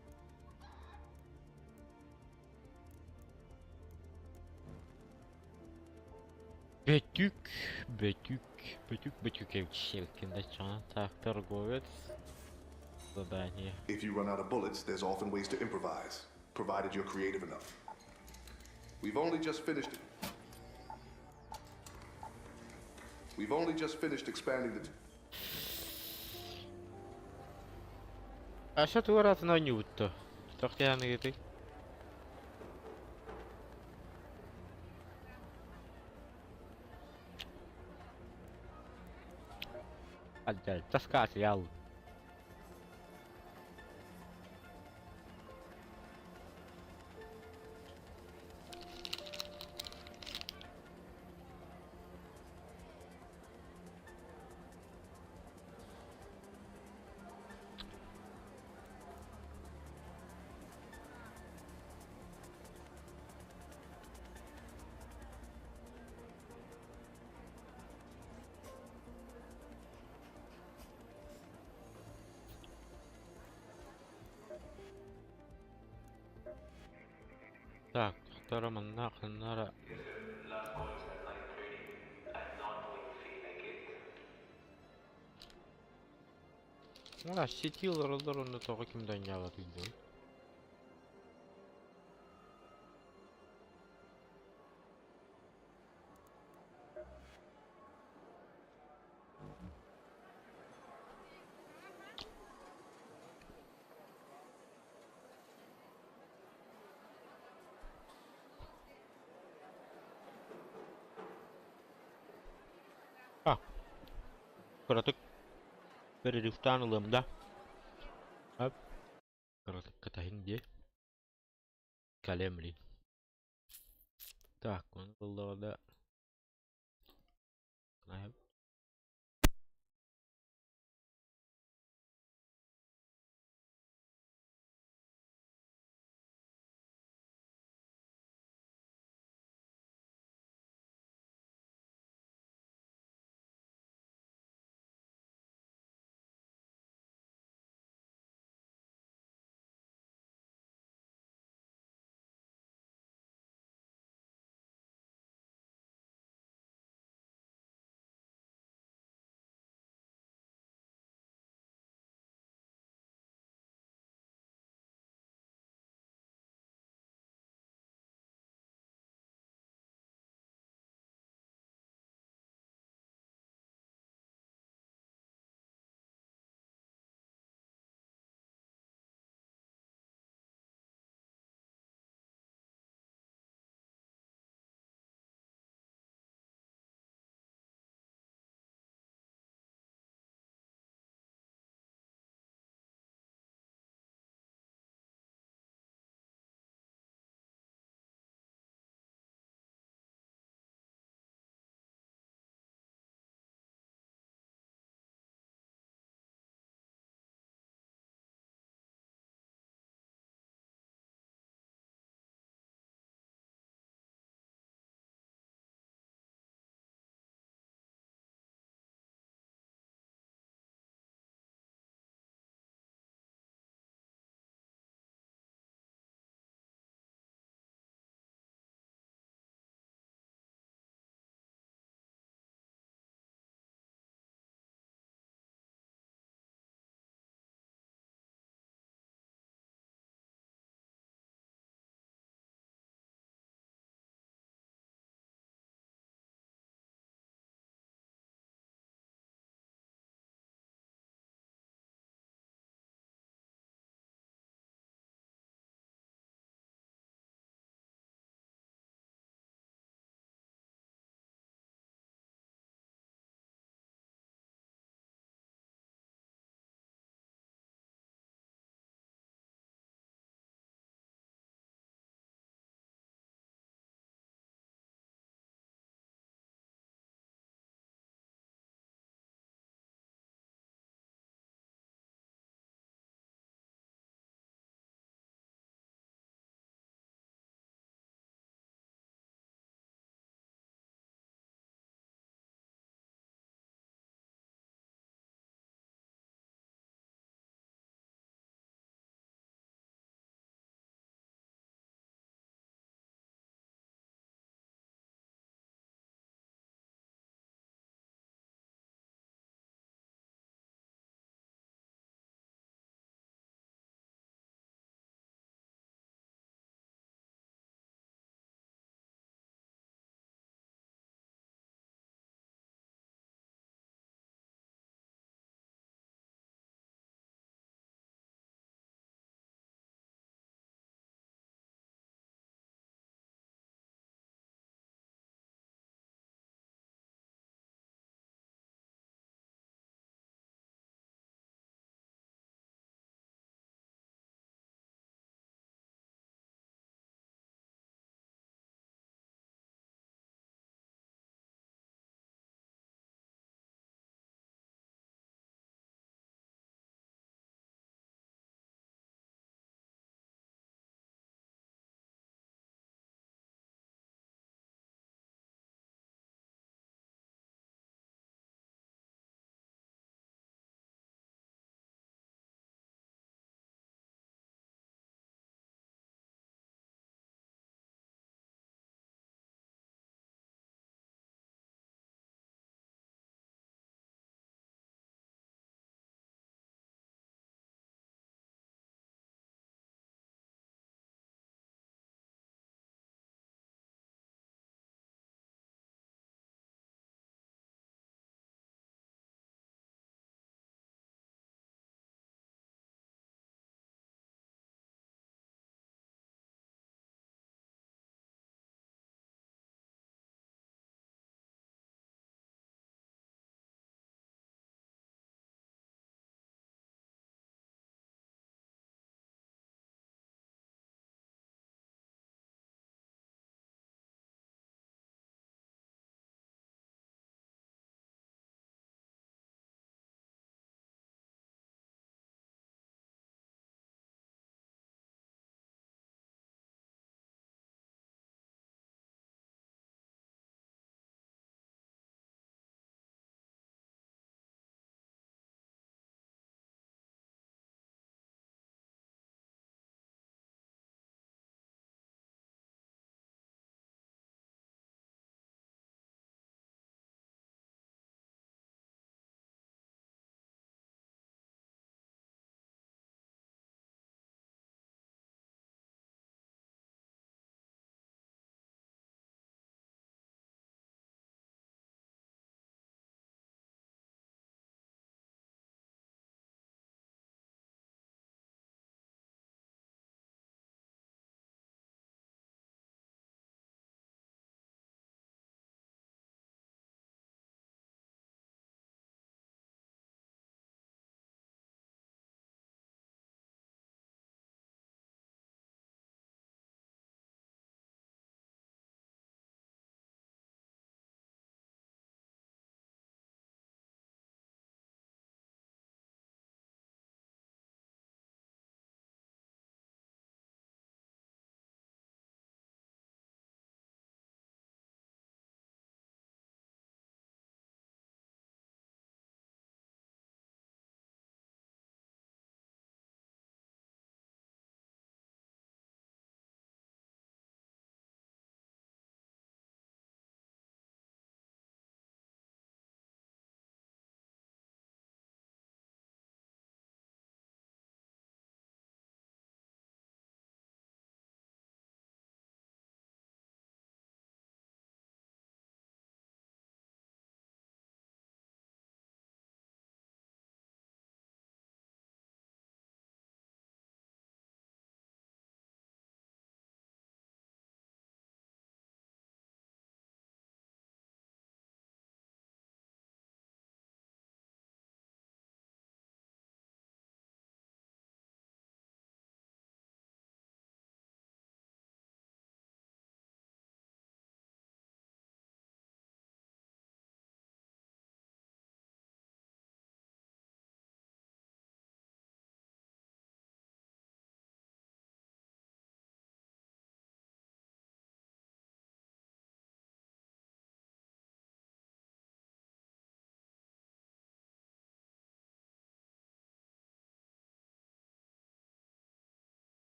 Бетюк, бетюк, я училки начал. Так, торговец. Задание. If you run out of bullets, there's often ways to improvise, provided you're creative enough. We've only just finished expanding the... А что ты раз на нют-то? Что я на этой? Отдай, таскать ял. Так, втором нахрен нара. Ура, сетил разорвано то каким даняла ты идёт. А, короток. Перерыв танулом, да? А, короток катаин где? Калемли. Так, он был да.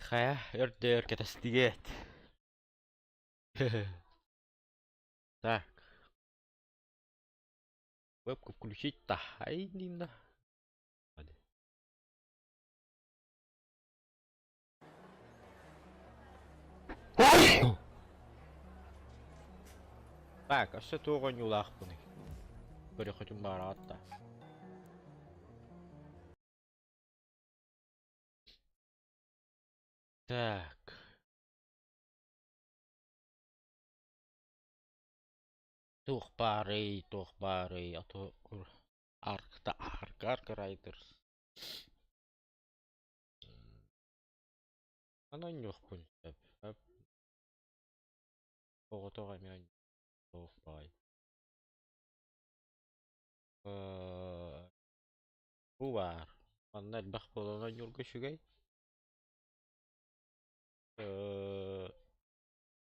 Хая, өрдер кетастигет. Так. Вебку включить-то. Ай, Дина. Так, а что туган юлахпыны? Переходим баратта. Так. Тух бары, а то арк райдерс. Она нюхпын. Оғытуға мен туғпай. Бұл бар. Анна әлбақ болуына нүргі шүгей.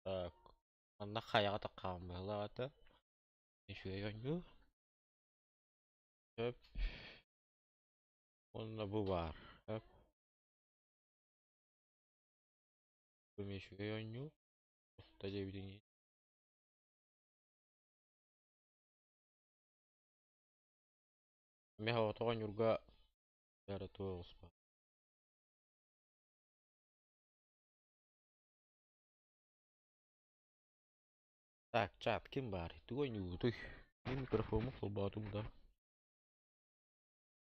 Так. Анна қаяға таққан бұлағаты. Шүгей өңгі. Өп. Онна бұл бар. Өп. Бұме шүгей өңгі. Ұқта дебідіңі. Меха отуға нүргі бәрі туғыз ба. Так, чат, кім бар? Туға нүгіді. Мен микрофону қолбадым да.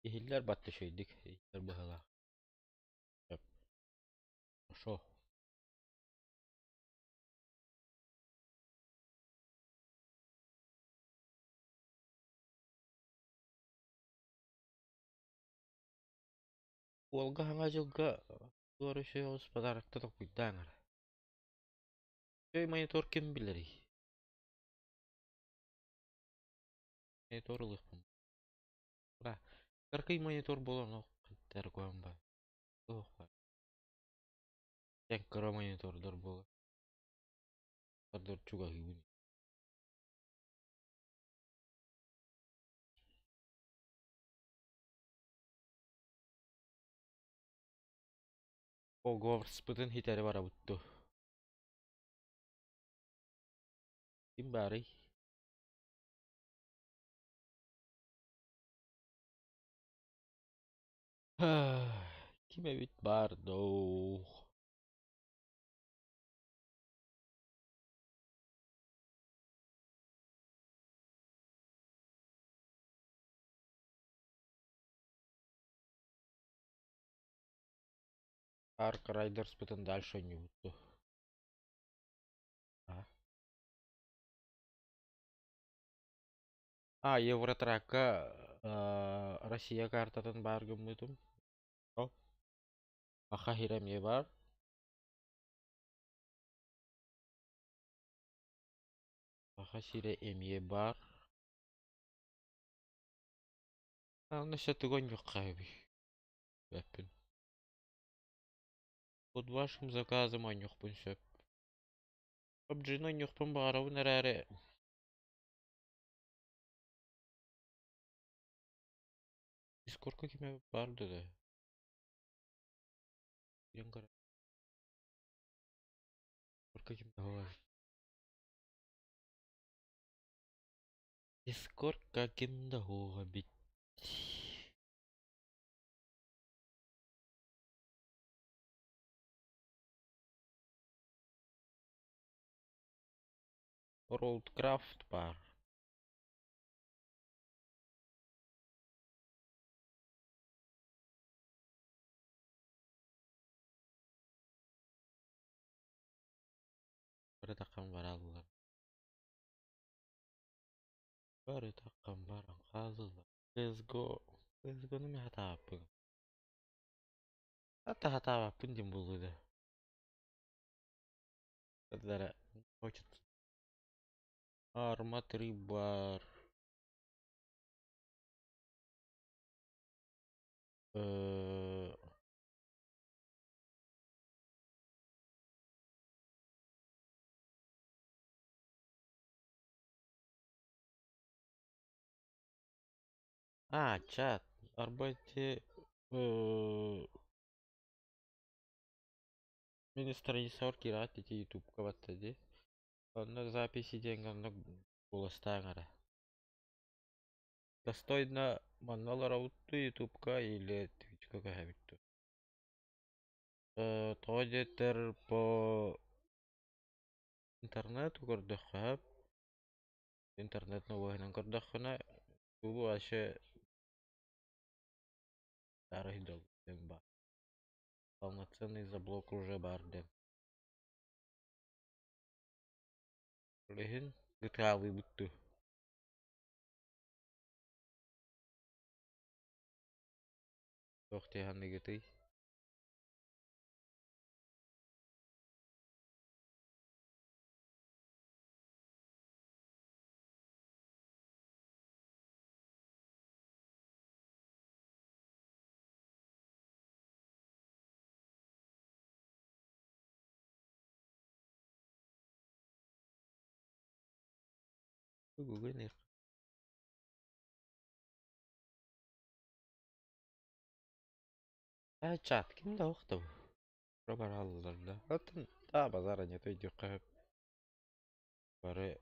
Ехілер батты шөйдік. Ехілер бұғыла. Өп. Шо. Олга хаңа жылға көріші өз подаракта да құйдаңыр. Өй монитор кем білері? Монитор ұлықпын. Бұра, қарқай монитор болан оқтар көм ба. Оқ ба. Тән қыра монитордар болы. Қардар чуға хүйбін. Hogwarts бұтын хитәрі бара бұтты. Кім бары? Кім әбіт бар доу? Ark Riders бұтын дальше не бұтты. Евротракка Россия картатын бар гүммітім. Аха хирем е бар. Аха сире емye бар. Аны шатыгон yok кайби. Бәппін. Под вашим заказом анюхпын шөп. Обжина нюхпын бағарауын әрәрі. Дискордқа кеме барды да. Дискордқа кеме бар. Дискордқа кемді оға бит. Worldcraft бар. Бір таққан бар алылар. Бір таққан бар қазылар. Let's go. Let's go неме хата аппын. Хата аппын дем болуды. Кадары хочет. Арма 3 бар. Чат. Арбайте Министр кират эти YouTube каваттади. Он записи деньган буластаңара. Достойно манналар аутты YouTube-ка или Twitch-ка кахабитту. Тоодетер по интернету көрдөккөп. Интернет новойнан көрдөккөна. Бу аше старый дол. Ба. Полноценный заблок уже бардем. Лехин GTA выбытту. Тохте ханны гетей. Гугыныр. Чат кимде окту? Пробараллар да. Атын да базара не той дюкка. Бары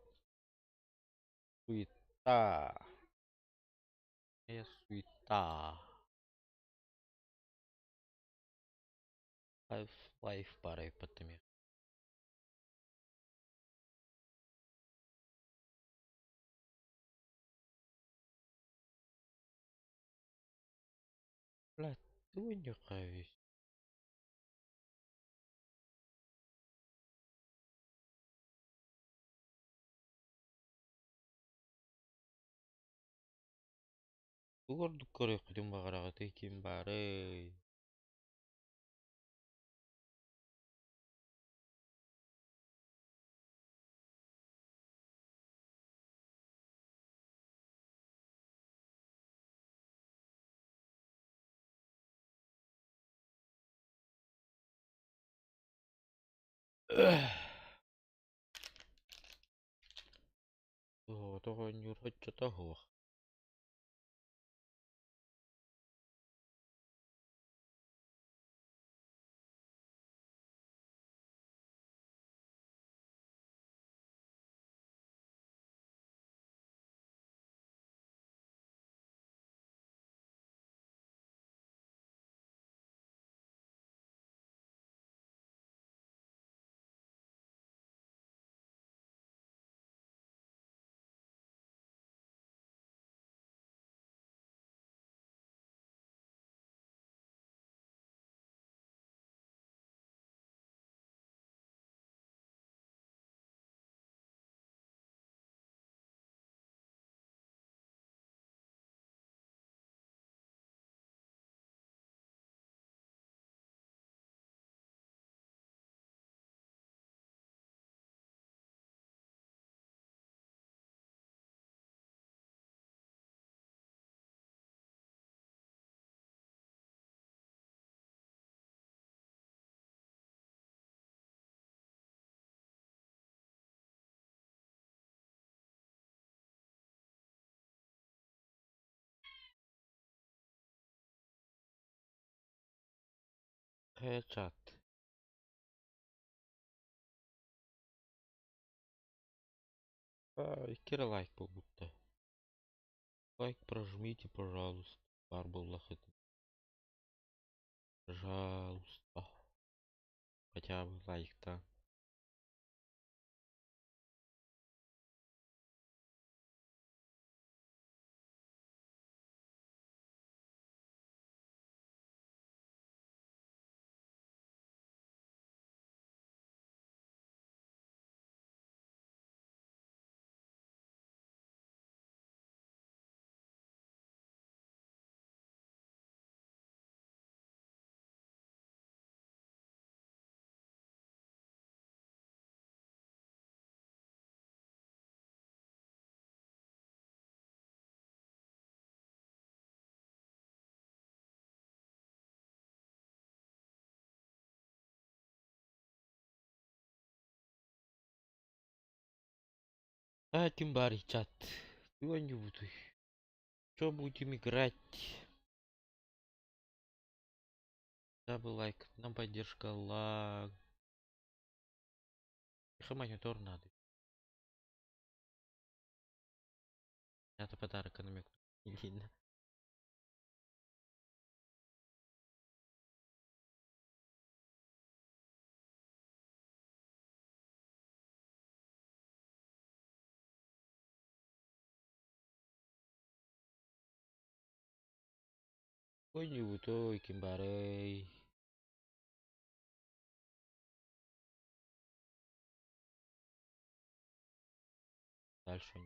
суета. Суета. Лайф парой потами. Блядь, ты не кавись. Угорду көрө кудум багарага теким бары. Того не хочет того. Чат. Кира лайк был будто. Лайк прожмите, пожалуйста. Барбуллах это. Пожалуйста. Хотя бы лайк-то. Тем баре чат. Сегодня буду. Что будем играть? Дабл лайк. Нам поддержка лаг. Их монитор надо. Это подарок намек. Не видно. Ой, не утой, кимбарей. Дальше.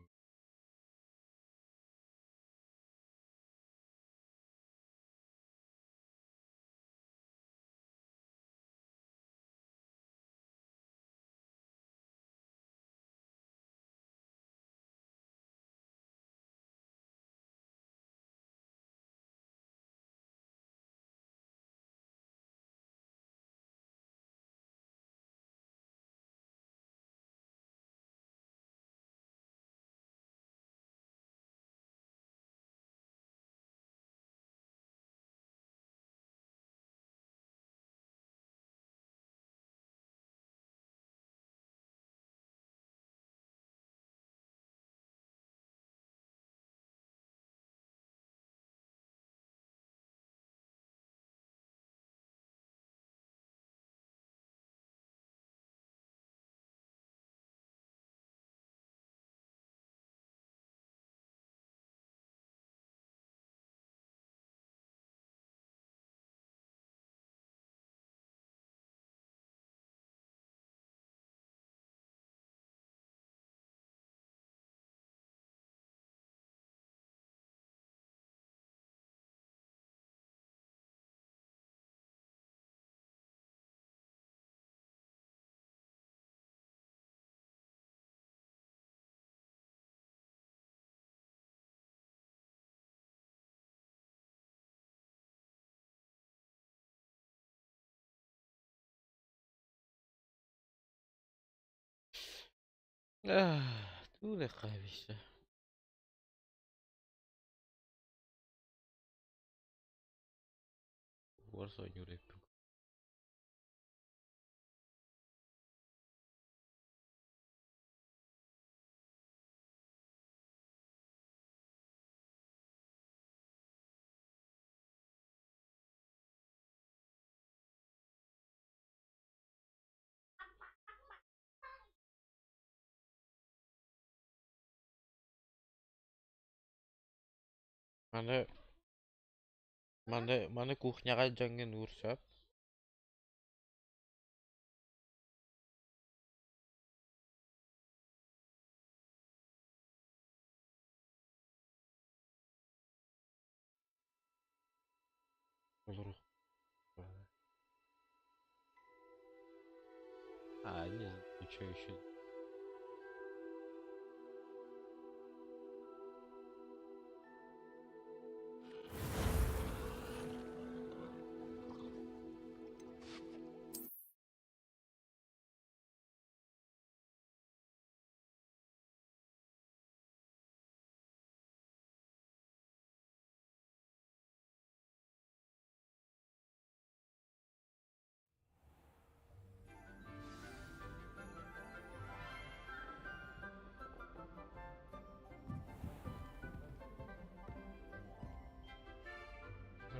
Туле хавище. Warsaw New. Мане кухняга жаңген урсап. Olur. Не знаю, что еще.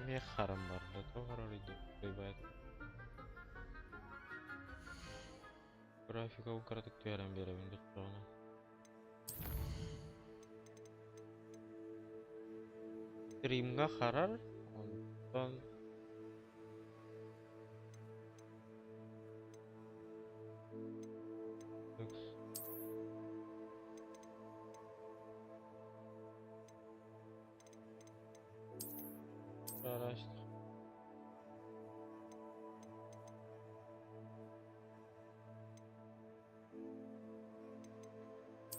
Мне харам бар, да товар рыбает. Графика украдык түйәрен беремін деп тұрғаны. Стримға қарар, ондан araştır.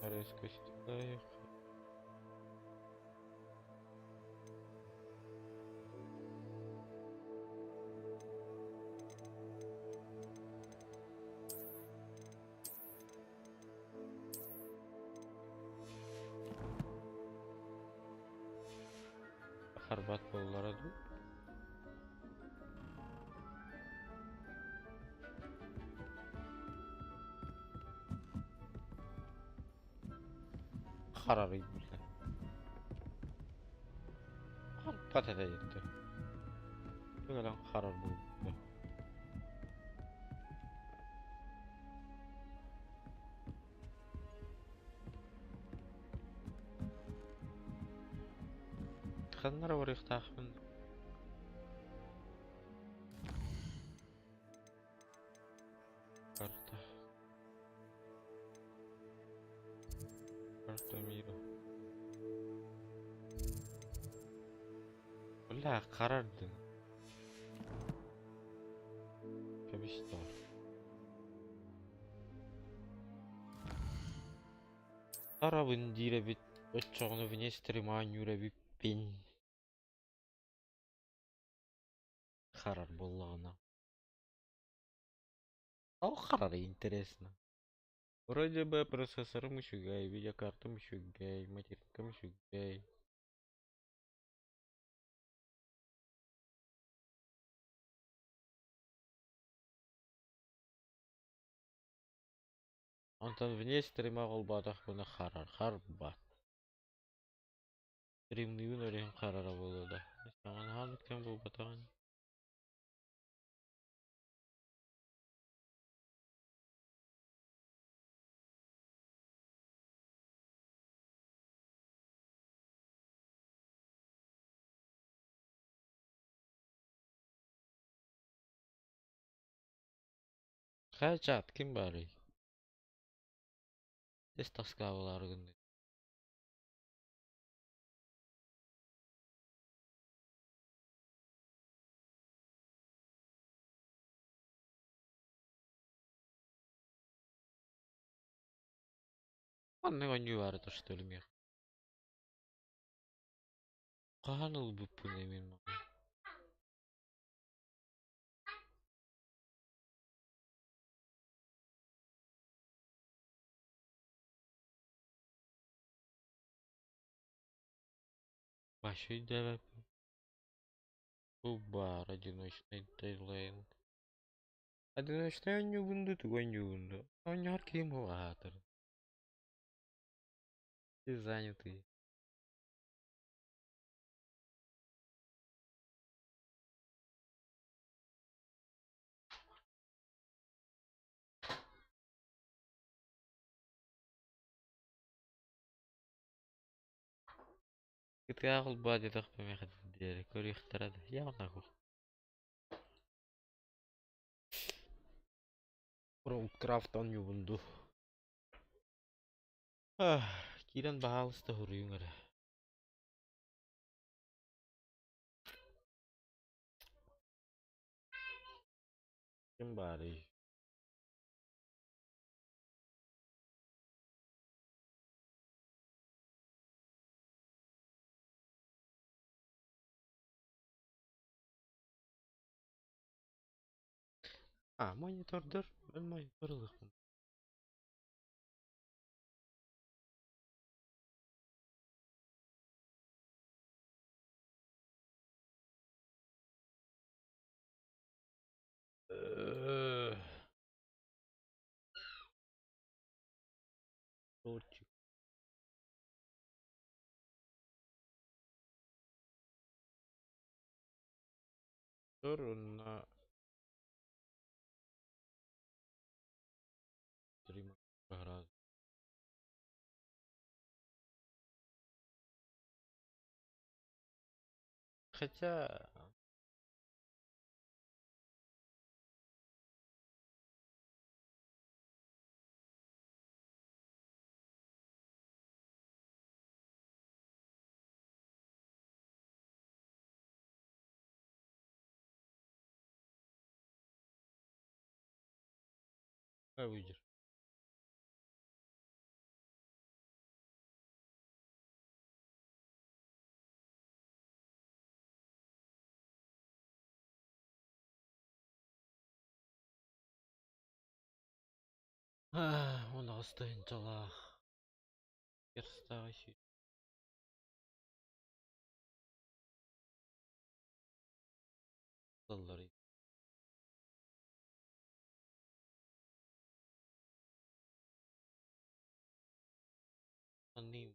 Резко стекает. Харбат боллары ду. karar etmişler. Patata yetti. Böyle karar buldu. Kanlar var tahmin. Карта. Карта мира. Бля, карардın. Кабистар. Арабын дире бит очоғны внестриман юре бит пен. Карар боллағына. Ал карары интересно. Вроде бы процессором еще гай, видеокартам еще гай, материнкам еще гай. Антон вне стрима голбатах буны харбат. Стримный юнорин харара было да. Саған ханып кем бұл батаған. Хачат ким бары? Тез таскавалар күнді. Анны гоню бары то что ли мех. Қаныл бұппын емен маған. Башы дәвәп. Бұл бар одиночный Таиланд. Одиночный он не вынду, тугой не вынду. Он не арки эмулятор. Ты занятый. GTA голбади так помехать дери. Кори их тарады. Я вот нахуй. Роудкрафт он не вынду. Кирен бағалысты хұрыйың әрі. Кім бары? Монитордыр. Мен мониторлықпын. Тортик. На 3 градуса. Хотя... Выйдешь. Он остынь талах. Керстаси. Доллары. Аним.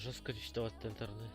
жестко диктовать интернет.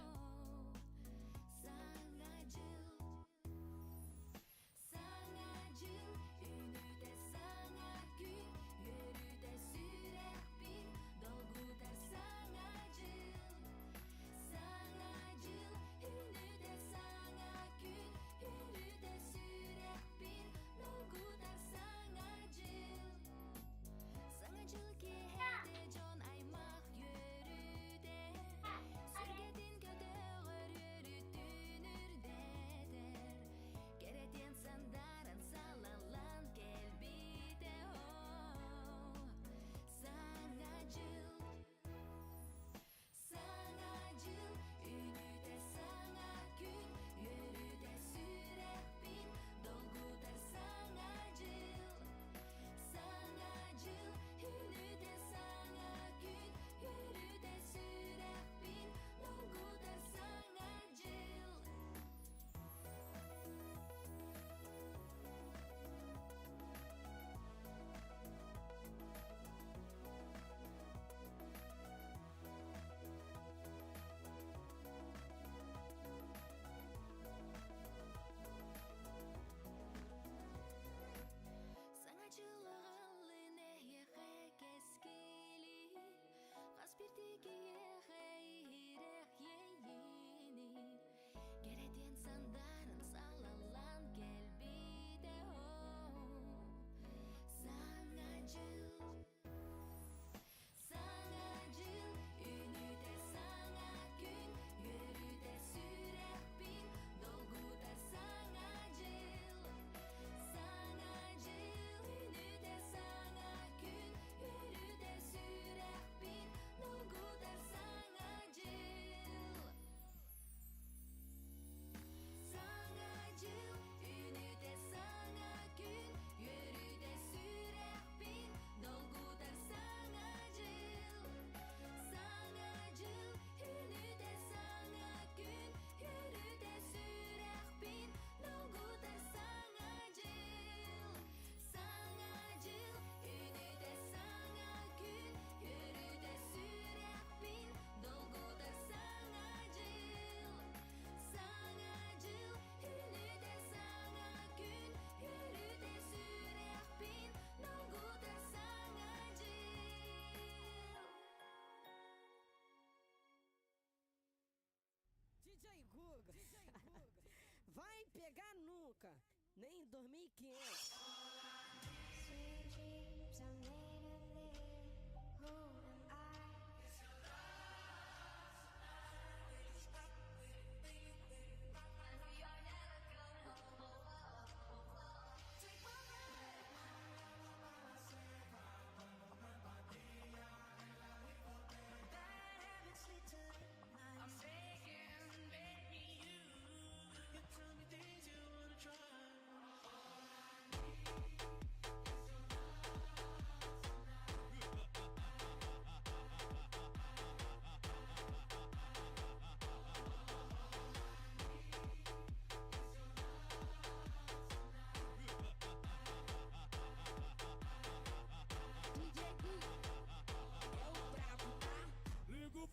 DJ Guga, vai pegar nunca, nem em 2500. Sweet dreams are made of this. Who am I?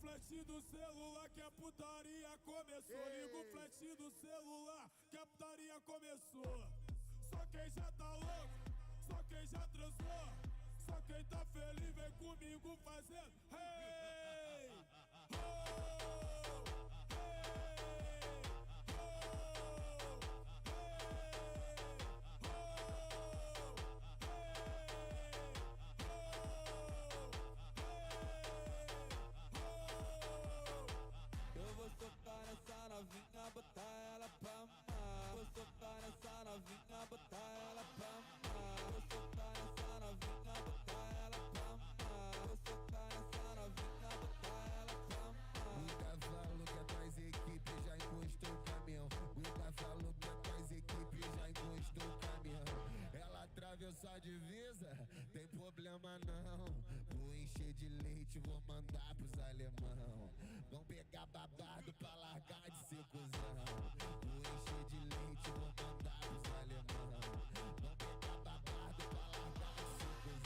Flash do celular que a putaria começou. Liga o flash do celular que a putaria começou. Só quem já tá louco, só quem já transou, só quem tá feliz vem comigo fazendo hey, oh, hey, Essa novinha, botar ela pra mamar. Vou soltar nessa novinha, botar ela pra mamar. Vou soltar nessa novinha, botar ela pra mamar. Vou soltar nessa novinha, botar ela pra mamar. O cavalo que atrás equipe já encostou o caminhão. O cavalo que atrás equipe já encostou o caminhão. Ela atravessou a divisa, tem problema não. Vou encher de leite, vou mandar pros alemão. Vão pegar babado pra largar de ser cuzão. Vou encher de leite, vou mandar pros alemão. Vão pegar babado pra largar de ser cuzão.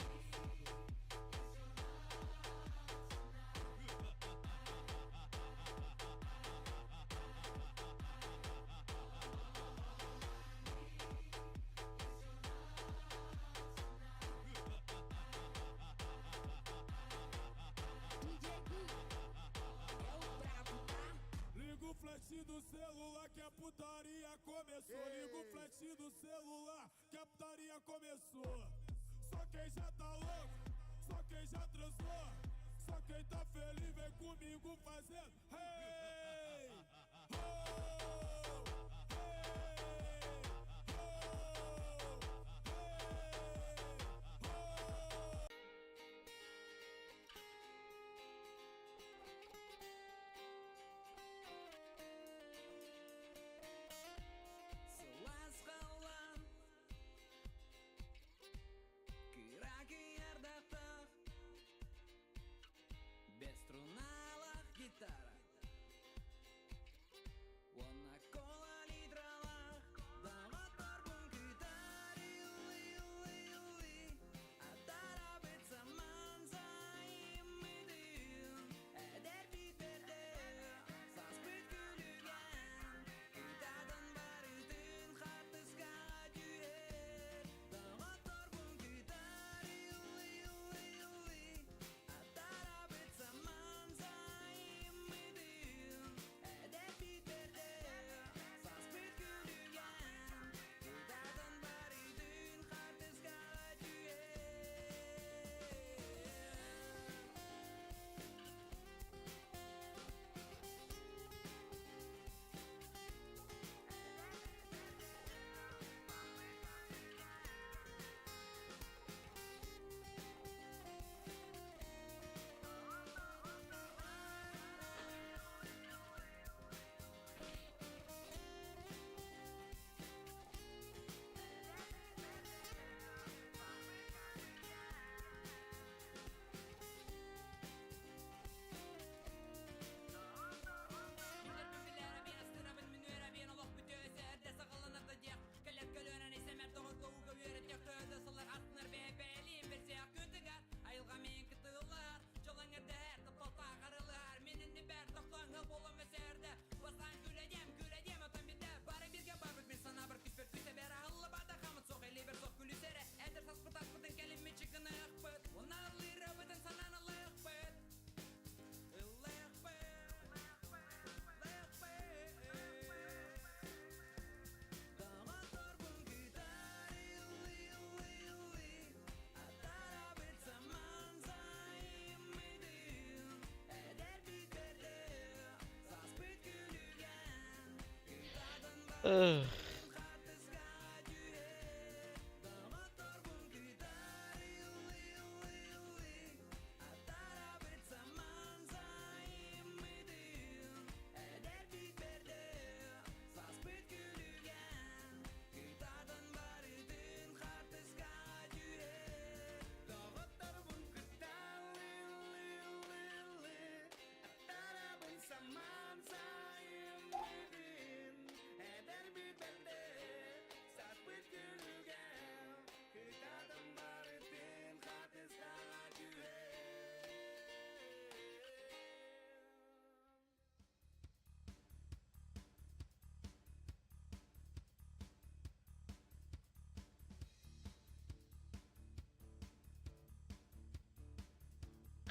Эх.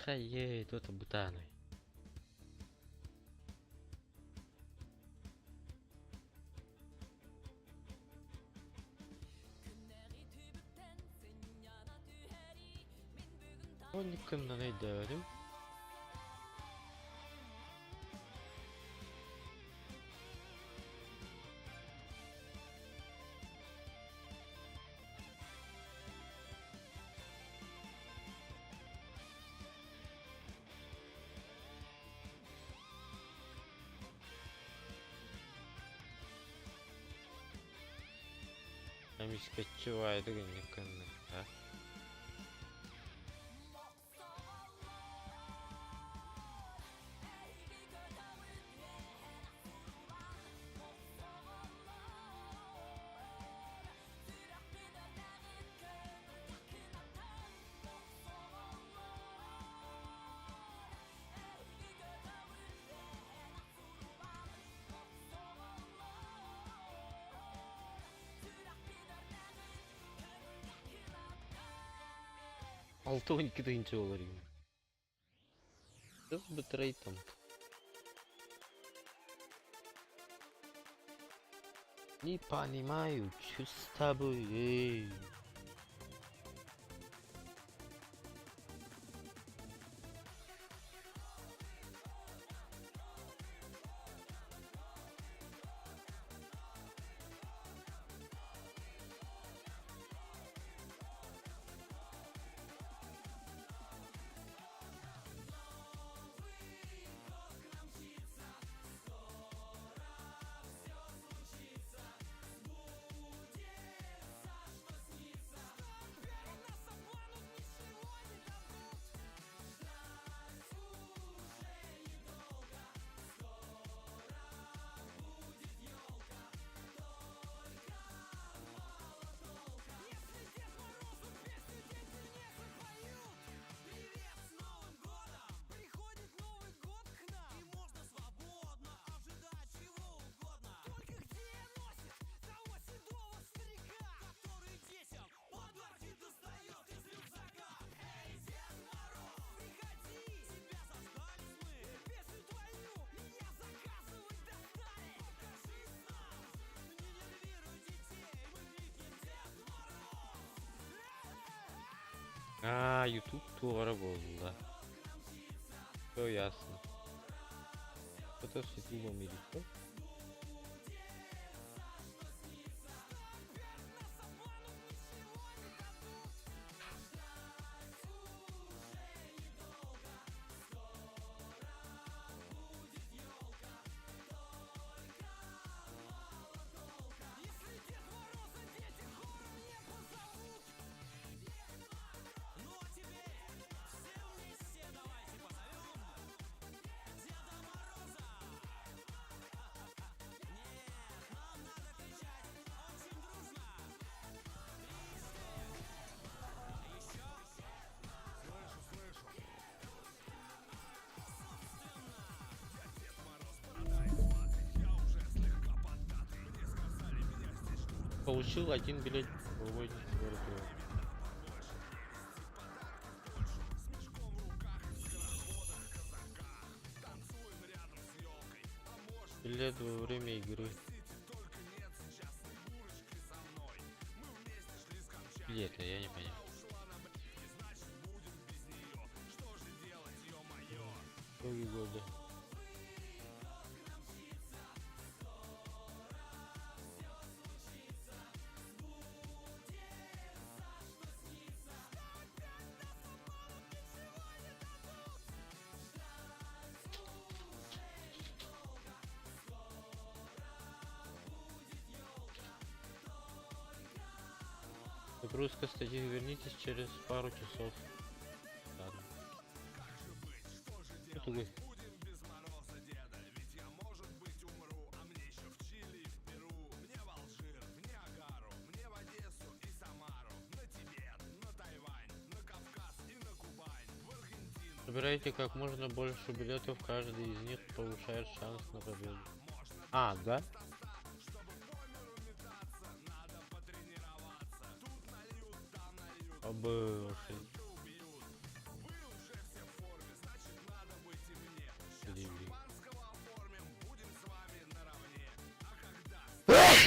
Хае, тут бутаны. Он никогда не дадим. Амискачивает никогда, да? $12 Что с битрейтом? Не понимаю, что с тобой, эй. YouTube тура был, да. Все ясно. Что-то с YouTube или получил один билет в войне. Билет во время игры. Билет, я не понял. Какие годы? Загрузка статьи, вернитесь через пару часов. Ладно. Вот вы. Собирайте как можно больше билетов, каждый из них повышает шанс на победу. А, да? Обошли.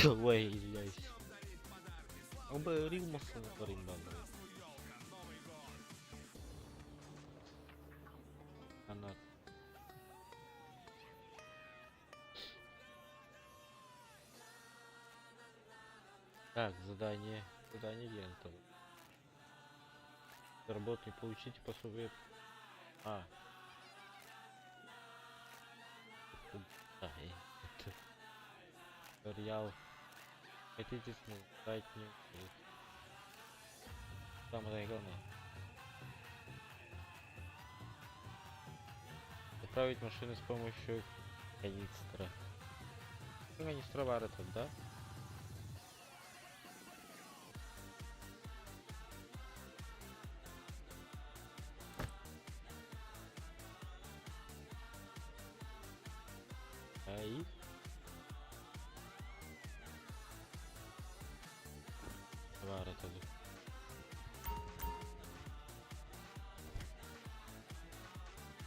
Ой, извиняюсь. Оборимался на римбану. Канат. Так, задание лента. Работник, получите пособие. А. Да, это. Туториал. Хотите создать мне. Самое главное. Заправить машину с помощью канистра. Канистра варит, да? Aí. Agora tudo.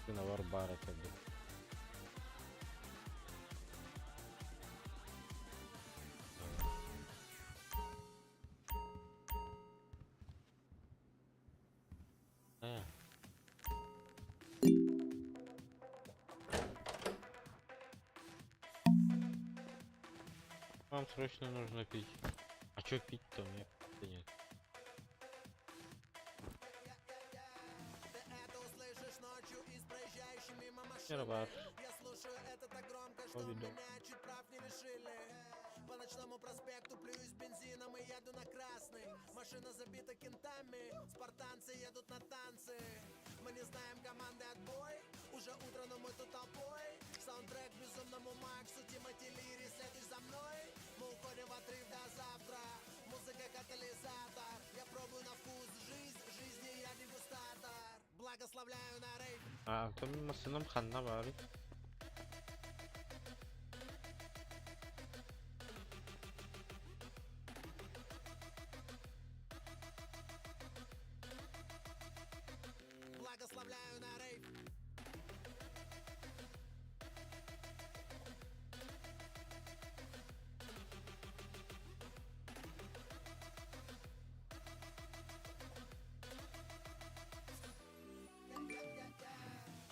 Na barbara tudo. Вам срочно нужно пить. А чё пить-то? Мне нет. Сервар. Поведу. По ночному проспекту плююсь бензином и еду на красный. Машина забита кентами, спартанцы едут на танцы. Мы не знаем команды отбой, уже утро, но мы тут толпой. Саундтрек безумному Максу, Тимати Лири, следуй за мной. Мы уходим в отрыв до завтра, музыка катализатор. Я пробую на вкус жизни я дегустатор. Благословляю на рейв. А, там машинам ханна варит. Благословляю на рейв.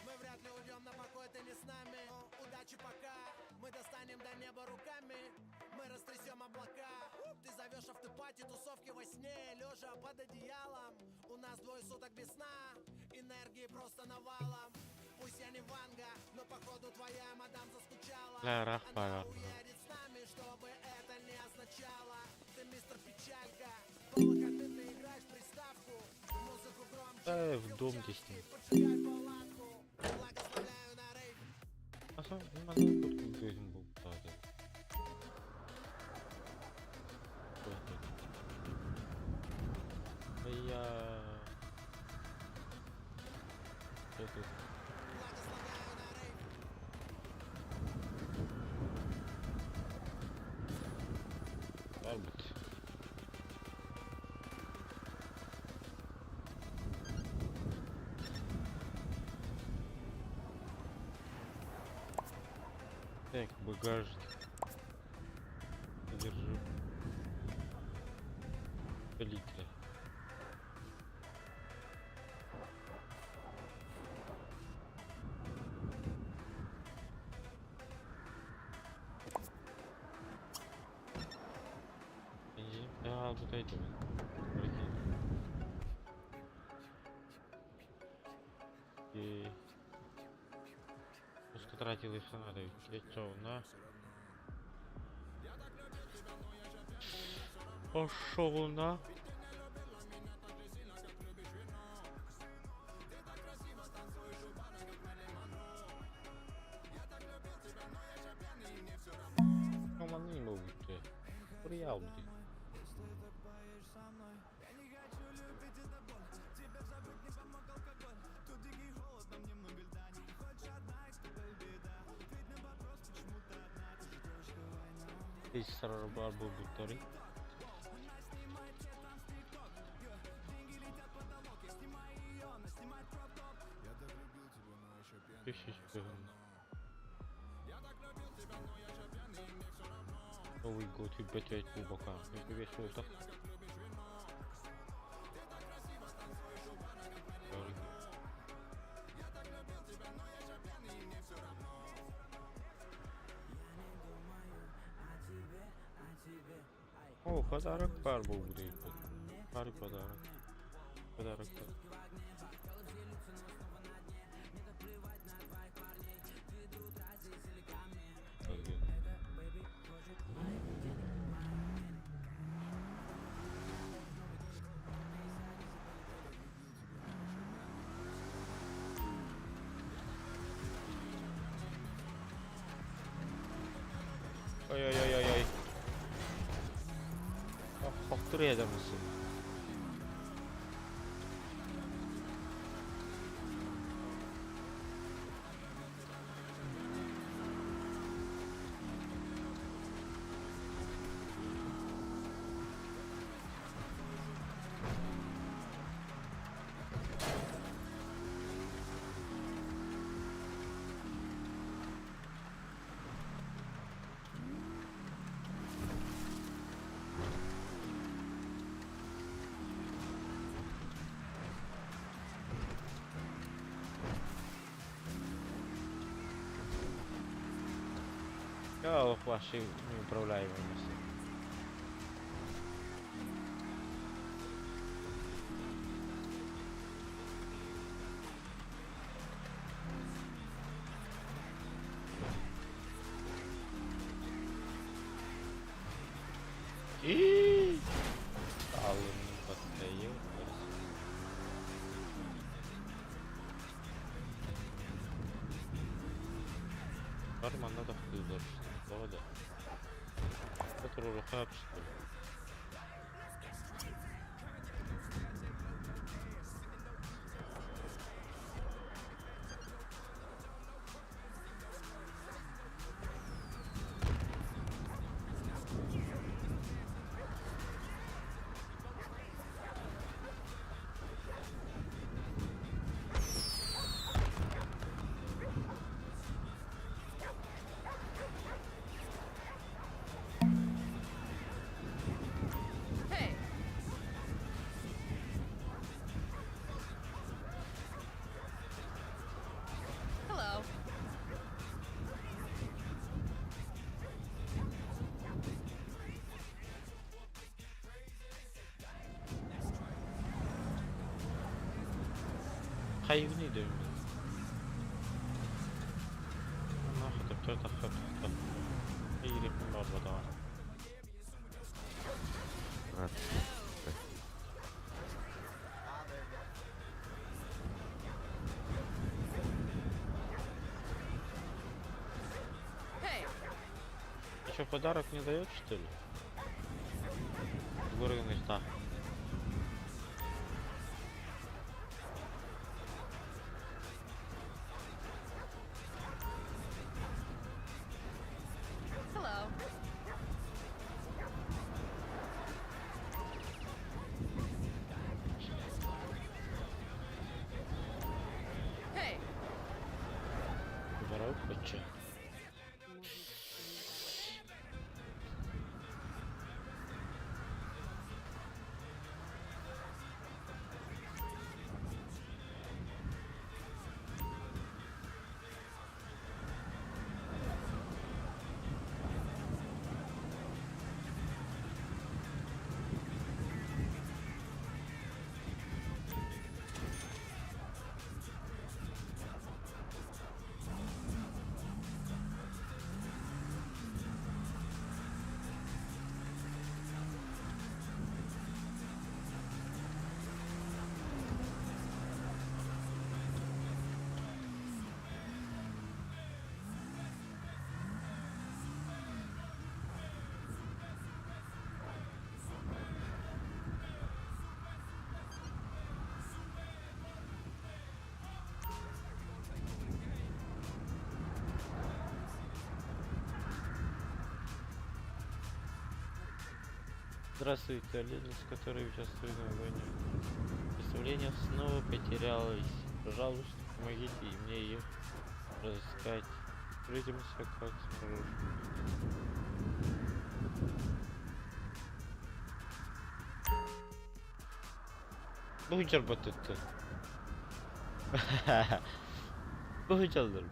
Мы вряд ли уйдем на покой, ты не с нами. Удачи пока, мы достанем до неба руками. Мы растрясем облака. Ты зовешь автопати, тусовки во сне, лежа под одеялом. У нас двое суток без сна, энергии просто навалом. Пусть я не Ванга, но походу твоя мадам заскучала. Она уедет с нами, чтобы это не означало. Ты мистер Печалька, полокоты, ты играешь приставку. Музыку громче, в дом десять. поджигай палатку. Благословляю на рейв. А сам не могу тут gözüm bu tadı. Я это Арбит. Так, багажник. Держу. Литра. А, вот эти. И просто тратил их надо. Лицо на. Пошел на. материал, блин. Здесь сразу был буторы. Новый год и бетать глубоко. Я тебе что-то. О, подарок бар был будет. Бар подарок. Подарок. Ой-ой-ой-ой-ой. Повторяй там все. Я ваши неуправляемости. И стало не подстаёт. Арман надо вкидывать. Да. Который рухаб, что ли? Hayvni de mi? Nahda kötü hafta. İyi bir var da. Evet. Еще подарок не дает, что ли? Выровнять, да. Здравствуйте, олени, с которой участвую в войне. Представление снова потерялось. Пожалуйста, помогите мне ее разыскать. Увидимся, как смогу. Bu çarpıt etti. Bu çaldır.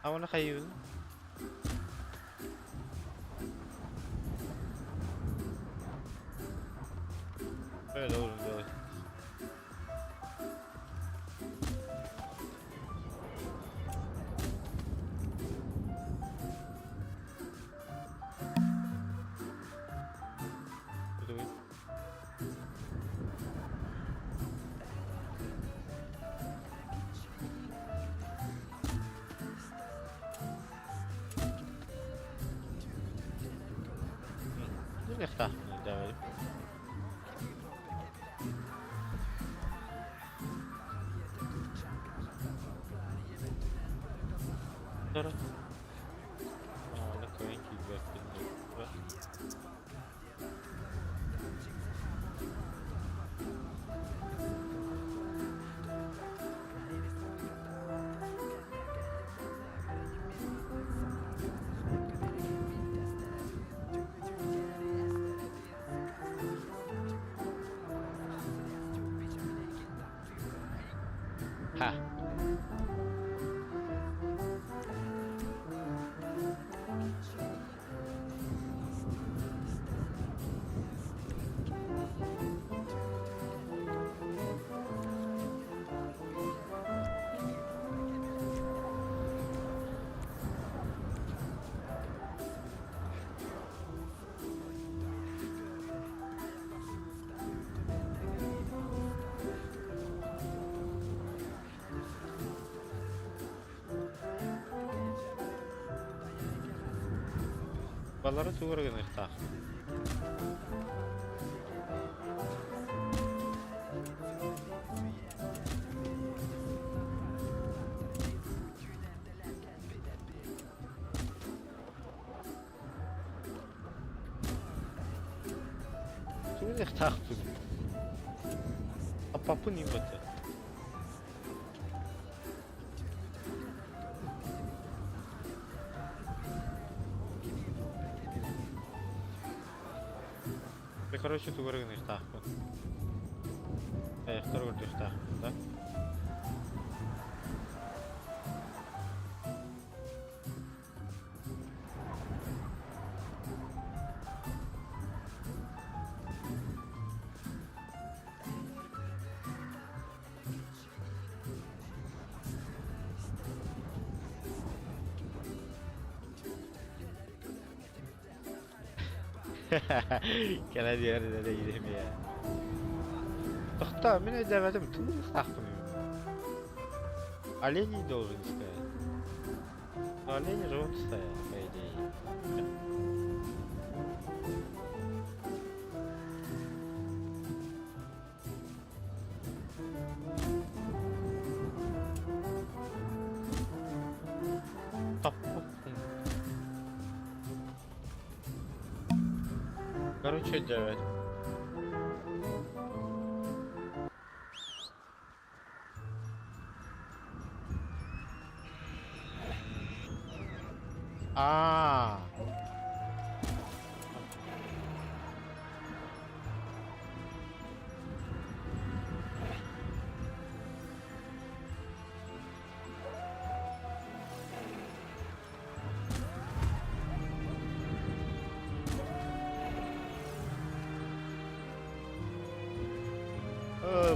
Ama ne kayıyor? Böyle olur böyle. نفتح من الدوري ترى لك وين كيف Ha. Балары тугрыгын ыктак. Тугрыгын ыктак. Апапы не бата. Короче, tu горы нахтах. Второй нахтах, да? Gene diğerine de gidelim ya. Tahmin edemedim. Tüm tahminim. Олени должен сказать. Но олень живут стоят, по идее. Короче, делать.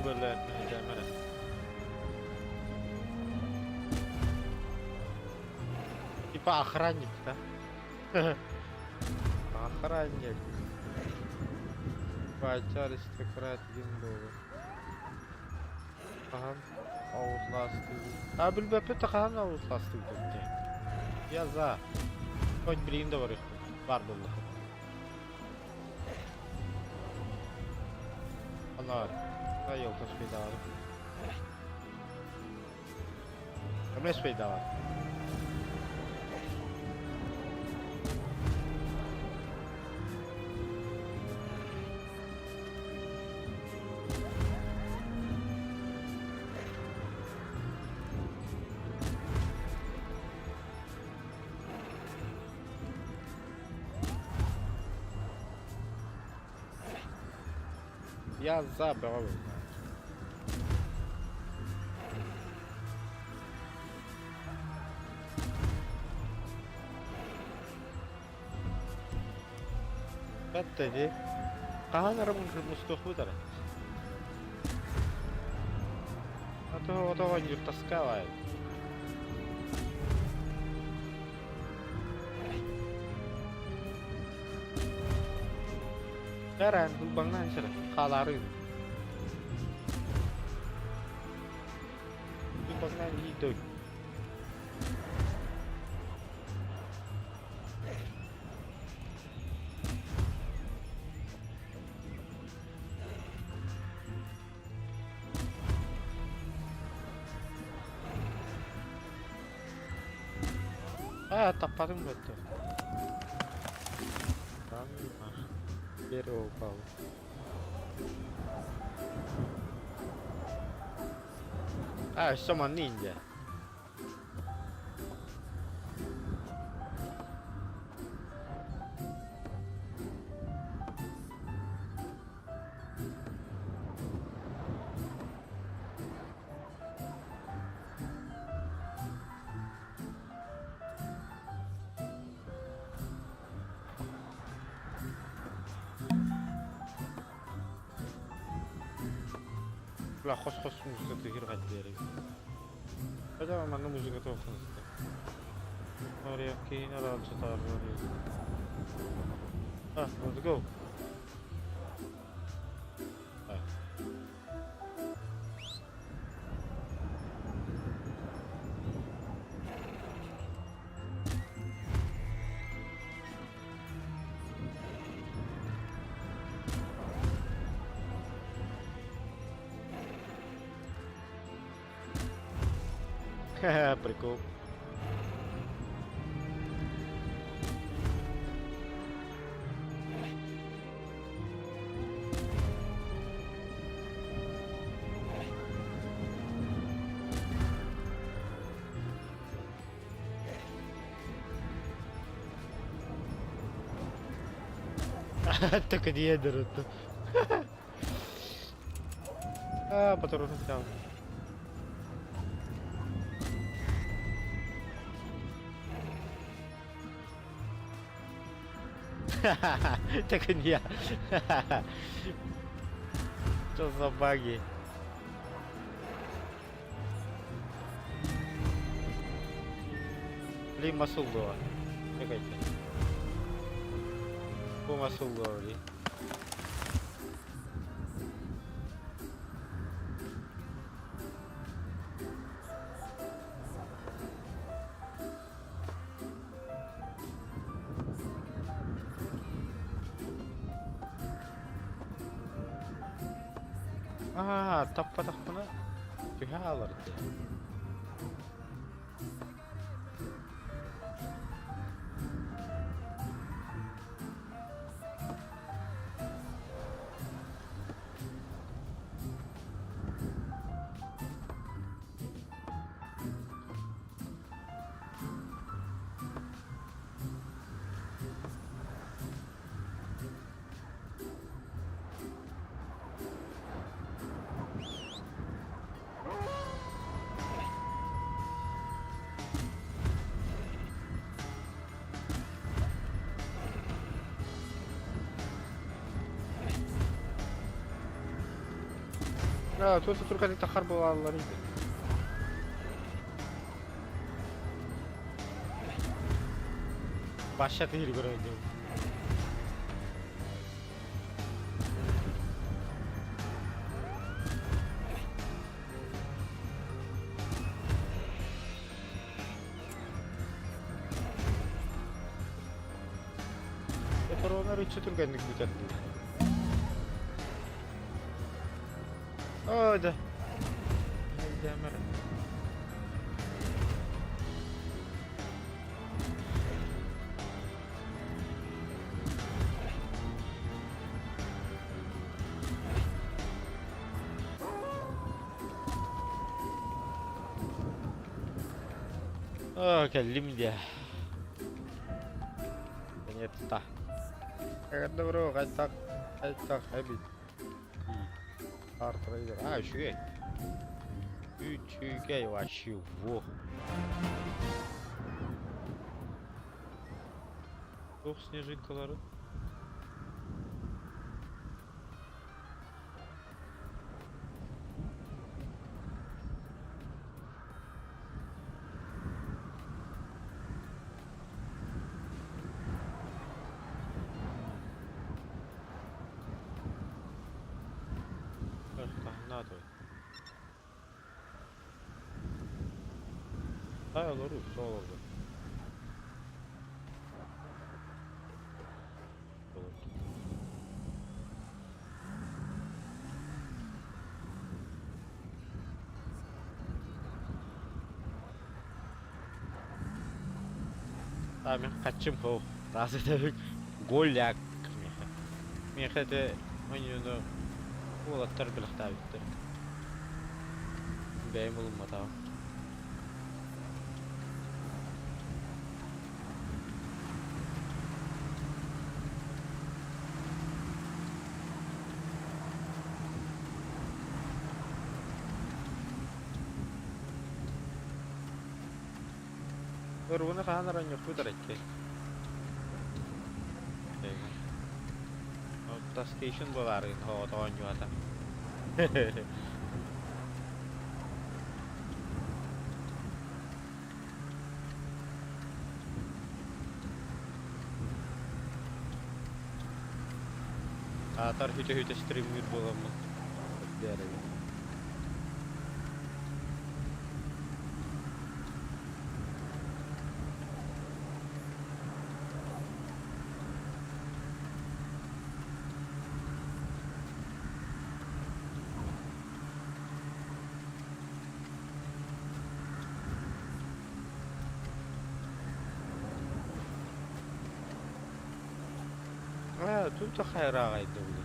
Блядь, не камера. Типа охранник, да? Охранник. Бачар аристократ $1. Ага, ağızlastığı. Bilbepet tıkan ağızlastığı dedi. Yaza. Koç bileğimde var işte. Var dolu. Anar. Hayır, yolda speyda var. Ömre speyda var. Я забрал. Это де? Қағанарымын жұмысты оқудар. А то отоға не таскавай. Қаран, бұл баңнан шыры, қалары. Бұл баңнан ейді. Tapadım betul. Kami mah, hero kau. Sama ninja. لا خص موسيقى تغير غادي ديري هذا ما عندنا موسيقى توخص نوري كاين راه الجدار let's go Прикол. Так не ядер это. Патрон взял. Так не я. Что за баги? Блин, масул было. Чекайте. По масул говорили. Tappadak buna gühe alırdı. Тут только это харбова лариды. Başlatı yeri görüyorum. Koronları çötürgenlik mücadele. Oh, da. Haydi Ömer. Oh, كلم dia. Ternyata. Kata bro, kata habis. Артрейдер. А, üçüge. Üçüge вообще во. Çok снежинкалары. Надо. Ай, олору, солорду. А, мен қачым хоу. Разы да голяк. Мен хәді ойнуны олаттар біліқта біттір. Бәйім ұлыматау. Örgünü kanıran yok bu derece. Orta station var yine havada oynuyor adam. Atar hüte streamer bulamam. Değerli. Тут хайрага иде бул.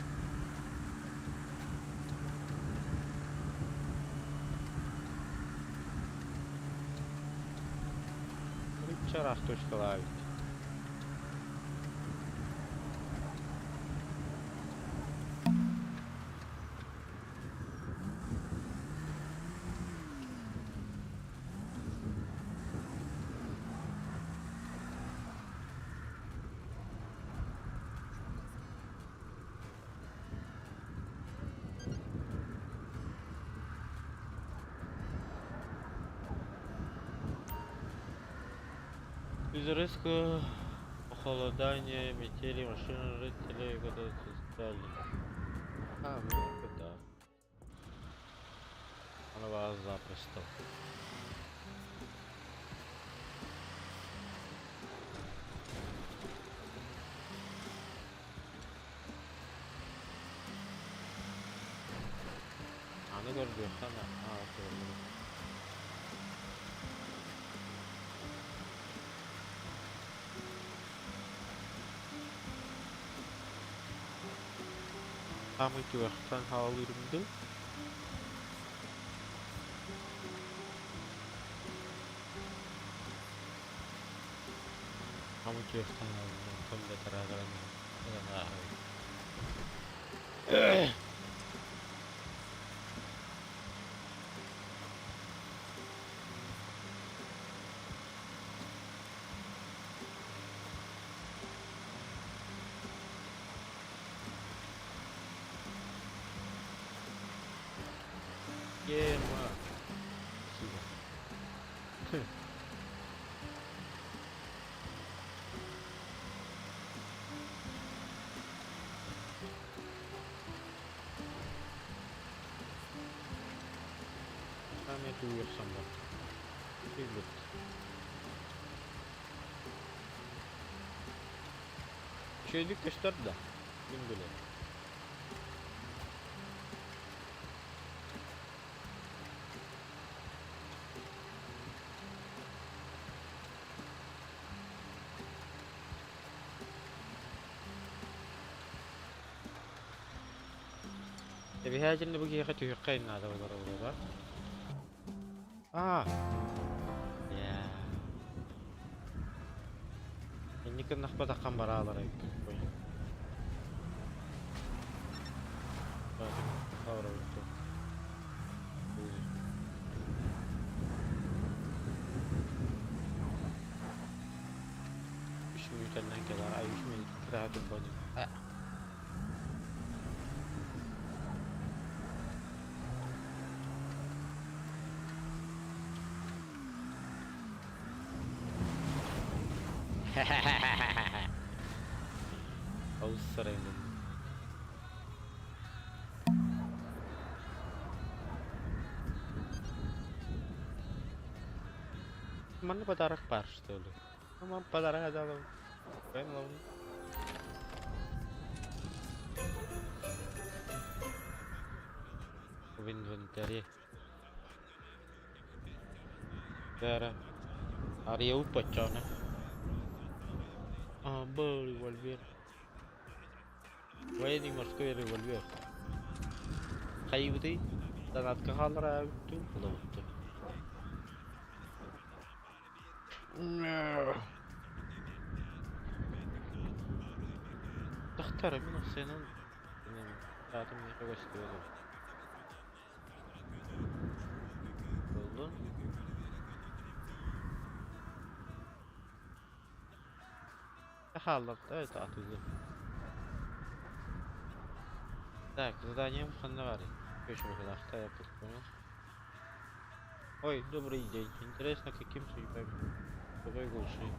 Чарах точкалар. Риска похолодания, метели, машины, жители, года создали. А, ну да. Она вас запросто. Она говорит, она, окей. Самый тюркстан хавалырымды. Самый тюркстан хавалырымды. Комда тарагараны. Ема. Спасибо. Там это уверсам, да. Фигут. Еще иди каштар, да. Блин, блин. Обязательно бы ехать уехать надо вот это, да? Я никогда не хватал камбарала, райк. Ладно, Рядом будет. Австралия. Mana подарок пар, что ли? Ну, мам подарок дала. Понял. В инвентаре. Cara, area upacana. Ambil revolver. Waiting морской револьвер. Хайвды. Донатка халра ту плоту. تختار من الصينان. تعطيني حواس كذا. والله. تحلق تعطيه. Так, задание Ханнавари. Еще раз оставил, понял? Ой, добрый день. Интересно, каким судьбами? Давай лучше.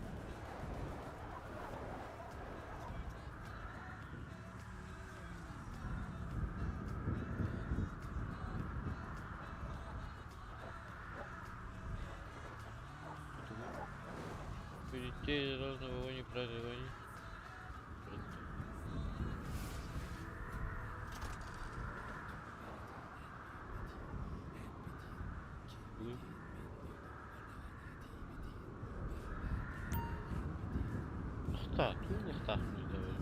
Детей разного не проживания. Так, ну так не давай.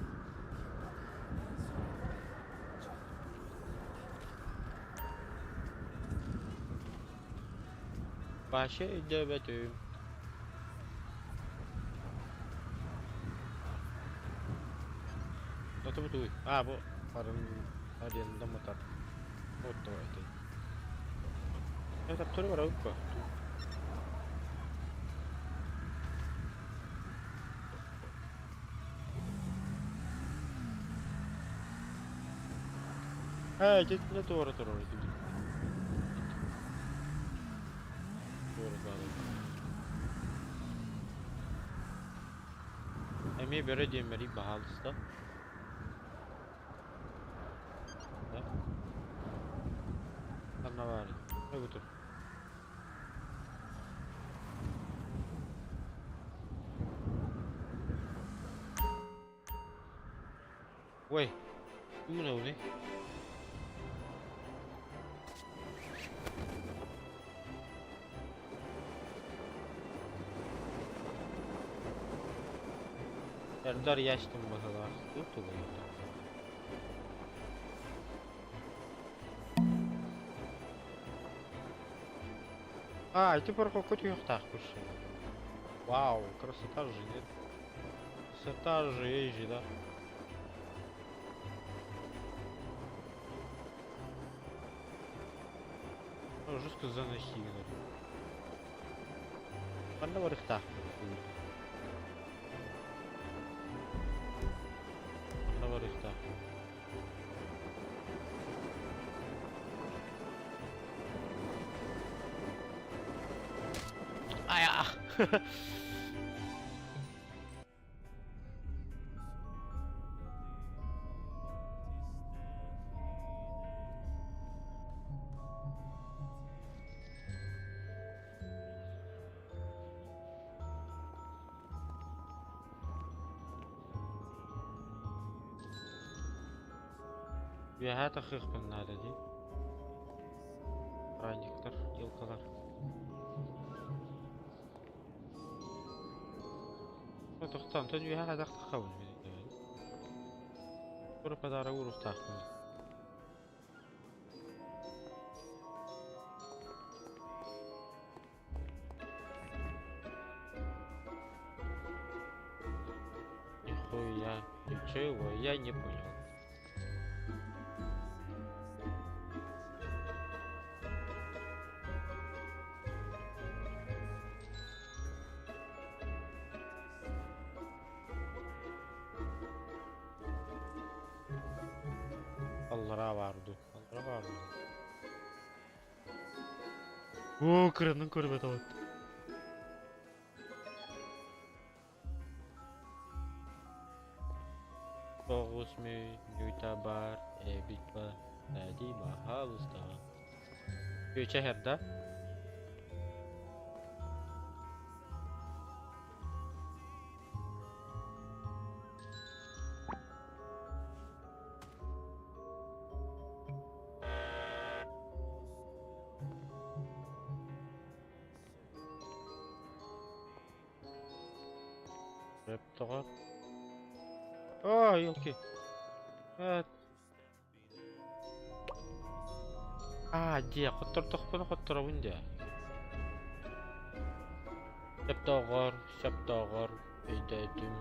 Паша идёт. Это betul. Bu varian motor. Foto itu. Tak tahu berapa. Jadi itu orang itu. Orang baru. Emi böyle meri bahalısta. Ханнавари. Ой, вот тут. Ой, умно, не? Дар ящиком базала. Тут туда. Теперь какой-то юхтах кушай. Вау, красота же, нет? Красота же есть, да? Ну, жестко заноси, да? Панда варихтах. Панда варихтах. Виһата хыхпын надо, ди. Ранниктар, елкалар. Тоқтан, тон виһата дақта хавын менен. Тура падара урух тахмын. Нихуя, ничего, я не понял. Allara vardı. Allara vardı. Oo, kırının kurbeti var. Fokus mütebar bitva tadi mahalusta. Göçe herda. Reptor. Oh, okey. Evet. Dia kotor pun kotor bunda. Septogor. Ededim.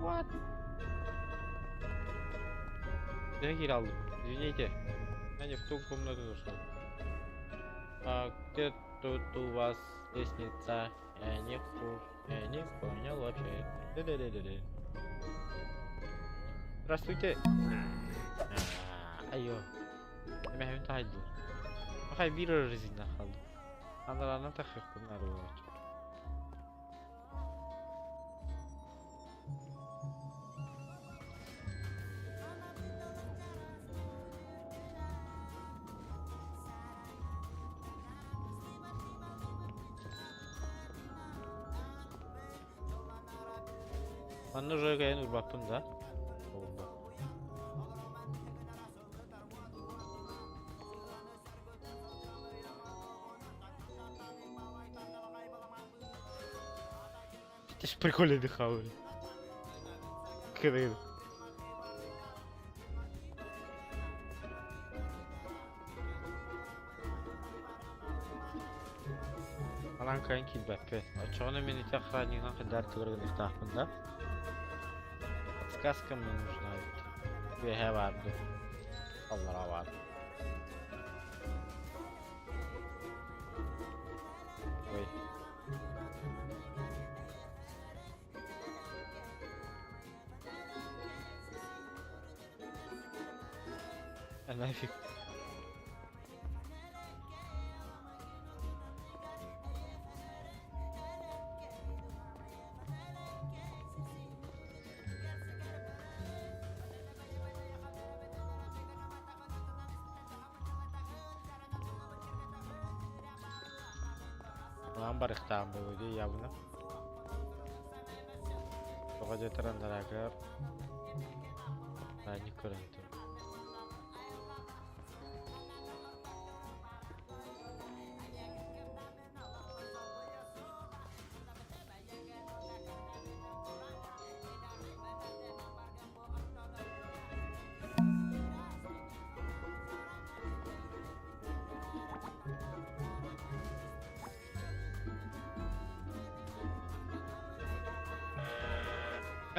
Kuat. Ne geri aldım? Извините. Я не в ту комнату зашел. Где тут у вас лестница? Я не понял вообще. Да-да-да-да-да. Здравствуйте. Ayo. Emeh minta hadir. Makanya biru rezina kaldı. Andalarına takıp bunlar var. Mana joy kayak urbapun da. Это ж прикольно дыхали. Крыл. Alan kayn kilbäppe. Açığını meni tekrar kadar tırgın ihtahmında. Сказка мне нужна. Я vardı. Allah'a var. Ой. А нафиг. Lambar ikhtam bo'ldi явно. To'g'ri trendaga ani ko'rindi.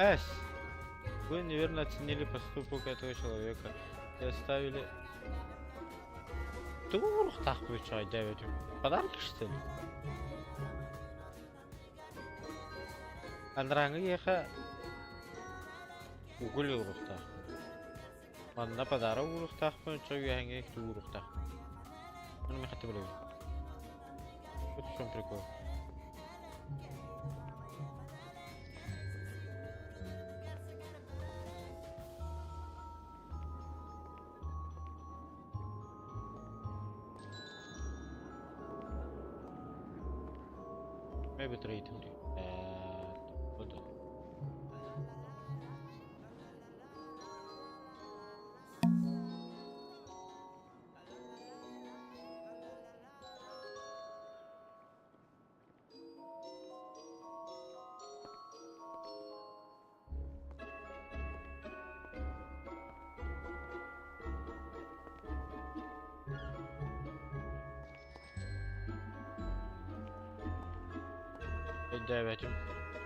Эш! Вы неверно оценили поступок этого человека и оставили... Ты урок так включай, Дэвид? Подарки, что ли? Андрангы еха... Угули урок так. Манна подарок урок так, получай яханге кто урок так. Он мне хотел бы. Вот в чем прикол. Maybe trade him. Hold on. Davetim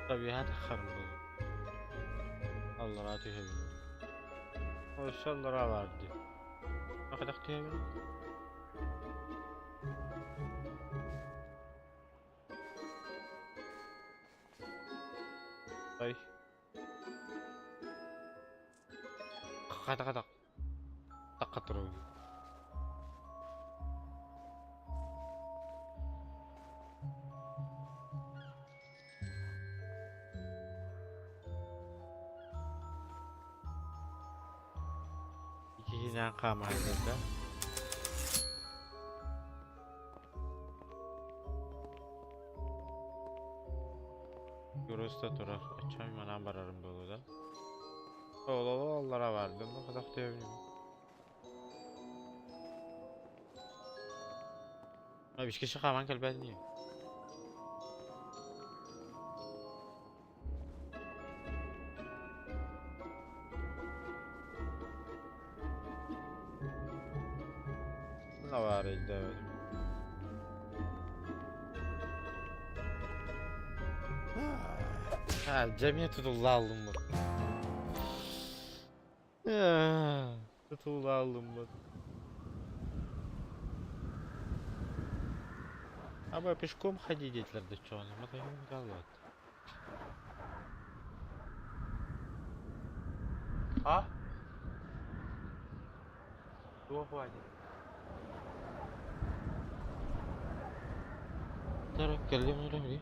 tabiat xarmı. Allah razı olsun. O şallara vardı. Ne kadar ihtiyacım? Ay. қайта таққа тұру. Ikisinden қалмайды. Юрыста тұрар. Açam manam bararım böyle da. Onlara vardım. Ne kadar sevdim. Ma bir kişi kaman kelbelli. Ne var elde? Ha, cemiyet tutuldu aldım bak. Tutuldu aldım bak. Ama пешком ходить etlerdi şu an. Ama da yolum kalmadı. Ha? Чего хватит? Тарак, келдим уже.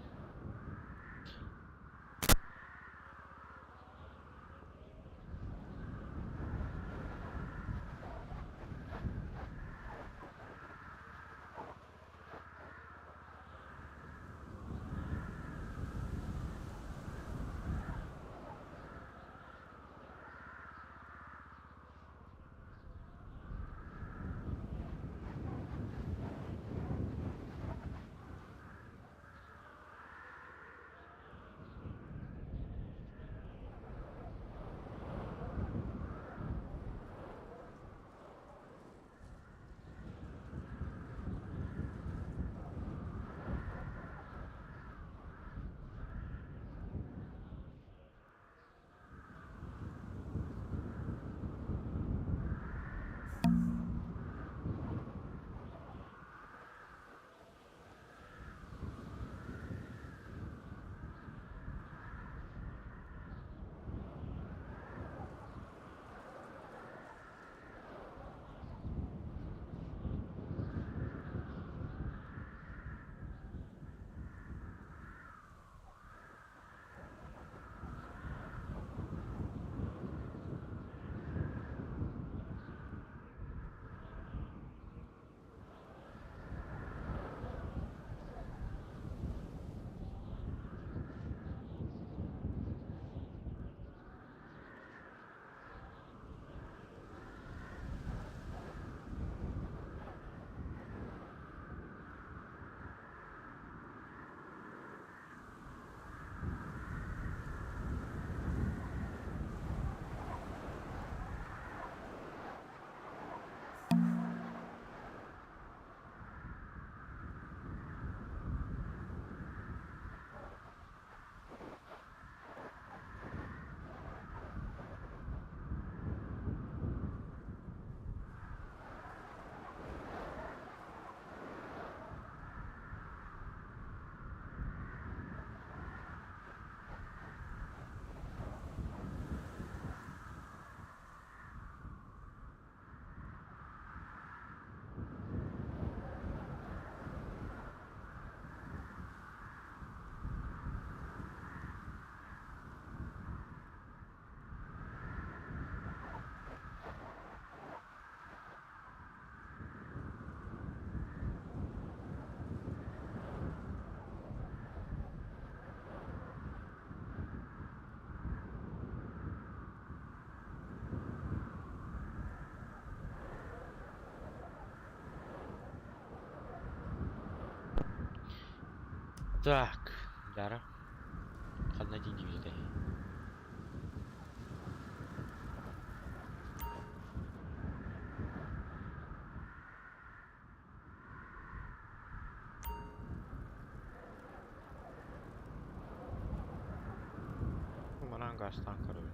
Так, Дара. Одна дивизия. Манангастан короче.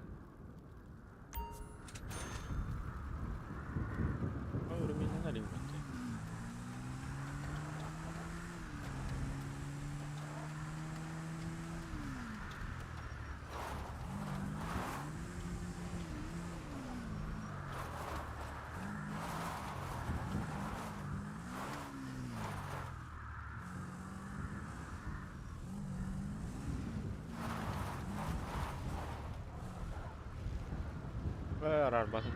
Времени на лимите. karar basın.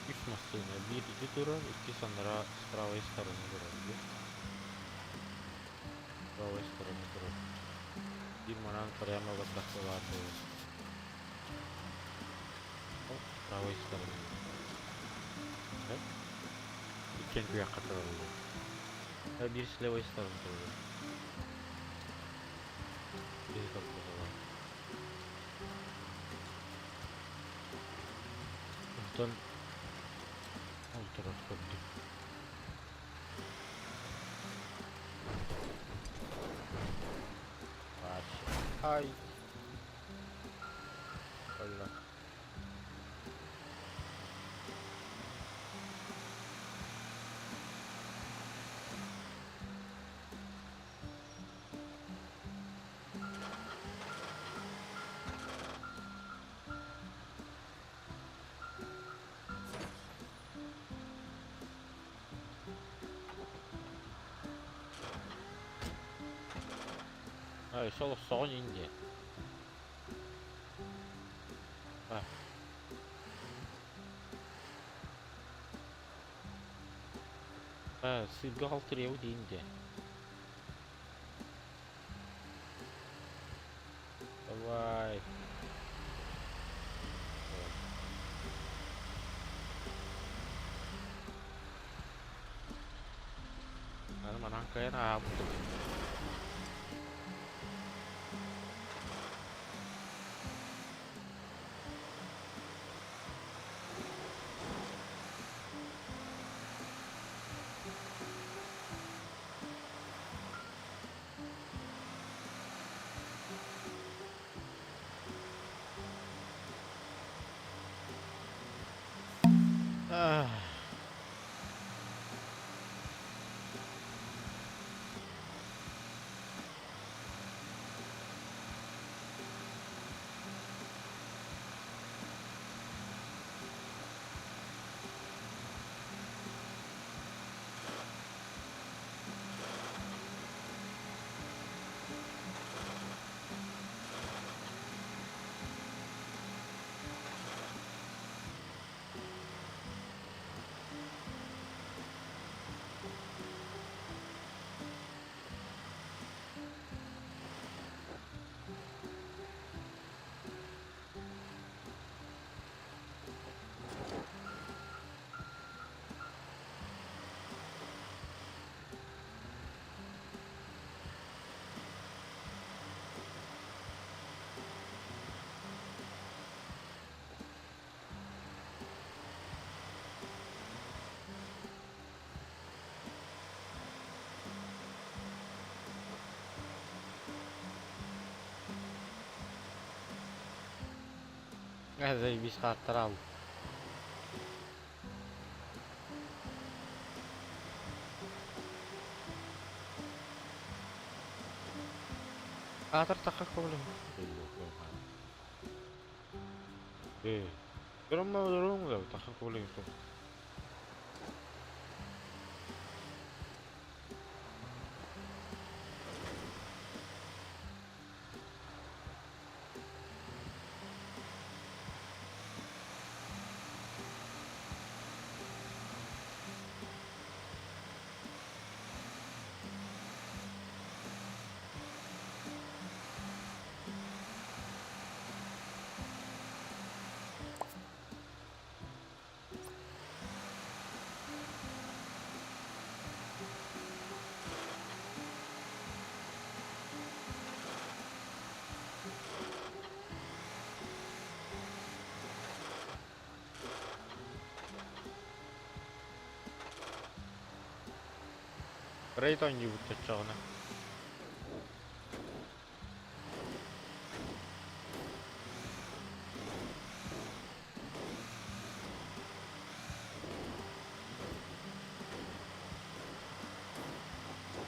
Üç машина, birinci duran, iki sonra с правой стороны durabilir. С правой стороны duran. Bir манан прямо в отдохноватую. С правой стороны. Так? İkinci yakka durabilir. Bir с левой стороны durabilir. Bir kapıda var. Buradan alt taraf koptu. Ay. Allah. Ay, solo son indi. Ha. Ha, бухгалтерия indi. Давай. Ano man ang kaya na Ah. Заебись хартрал. Атар такак болу. Дурумга такак болу. Рейд ойныг бүтэж байгаа нэ.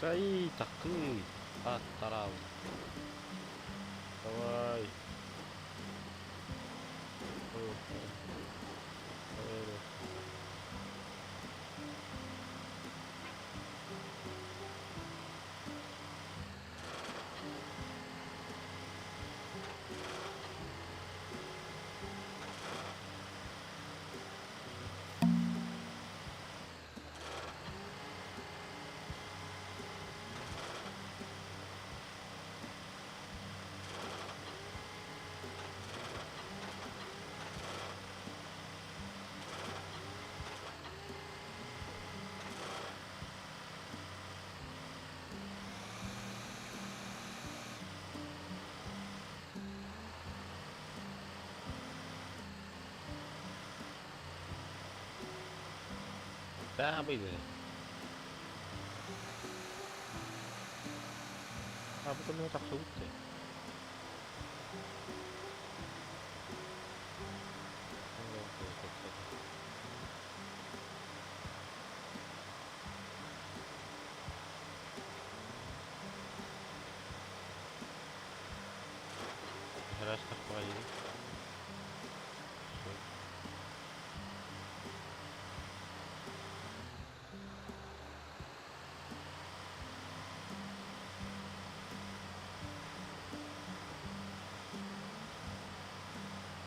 Дай такый. Тарау. Давай. Да, выйди. А потом его так зовут. Раз так поедет.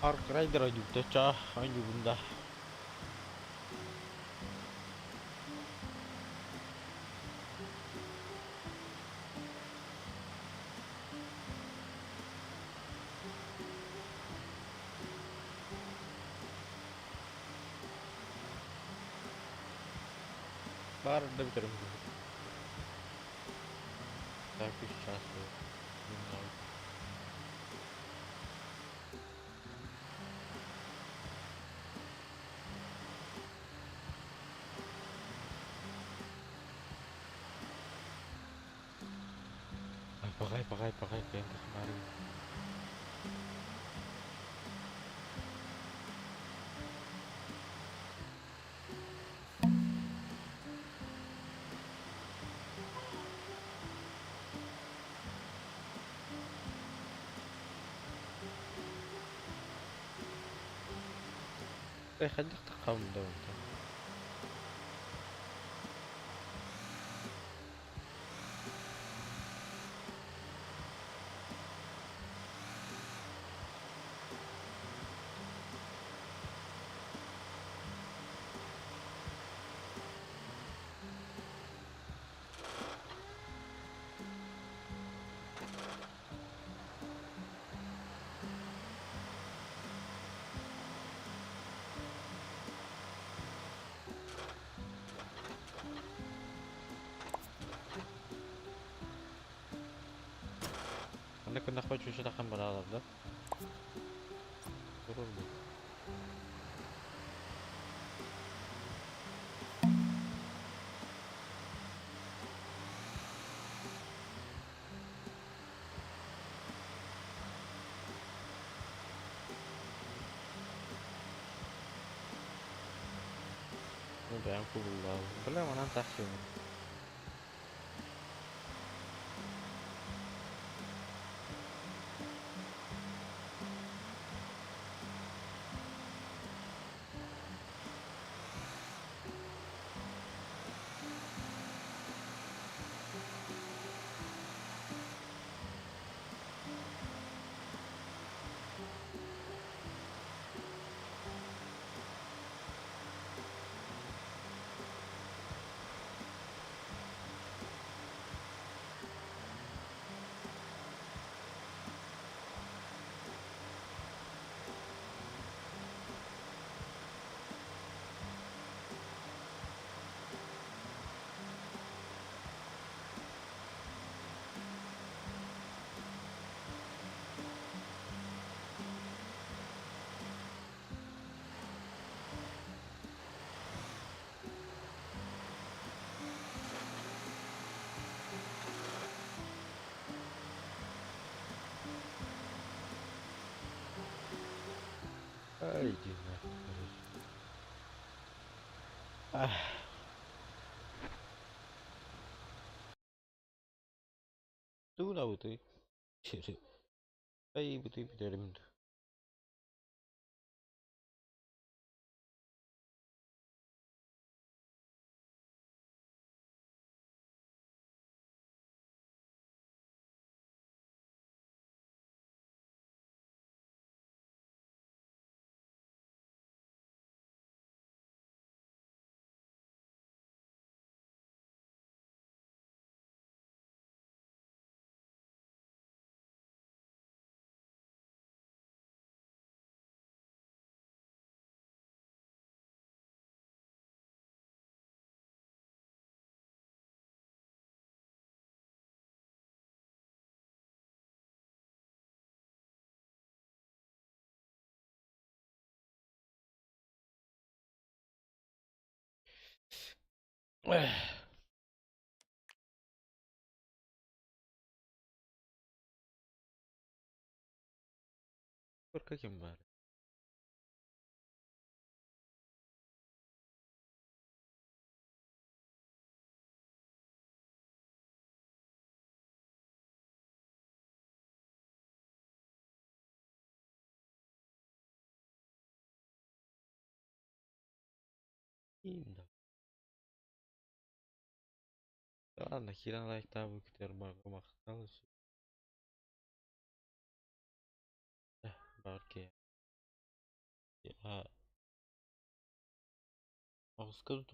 Ark Rider aja udah cah, aja bunda. Baru udah biterima. Tapi satu. Pakai kayak kemarin. خليك تقاوم داون. انا كنا اخوات شو دخل بالغلط ده ضروري. udah aku belum mana taksi. иди нахуй, короче. Ах. Туна вот и. Ай, вот и бедерим. Por каким бар? Инда. Ладно, херен лайкта бүктер мақталыш. Барке. Я. Тоғыз күн.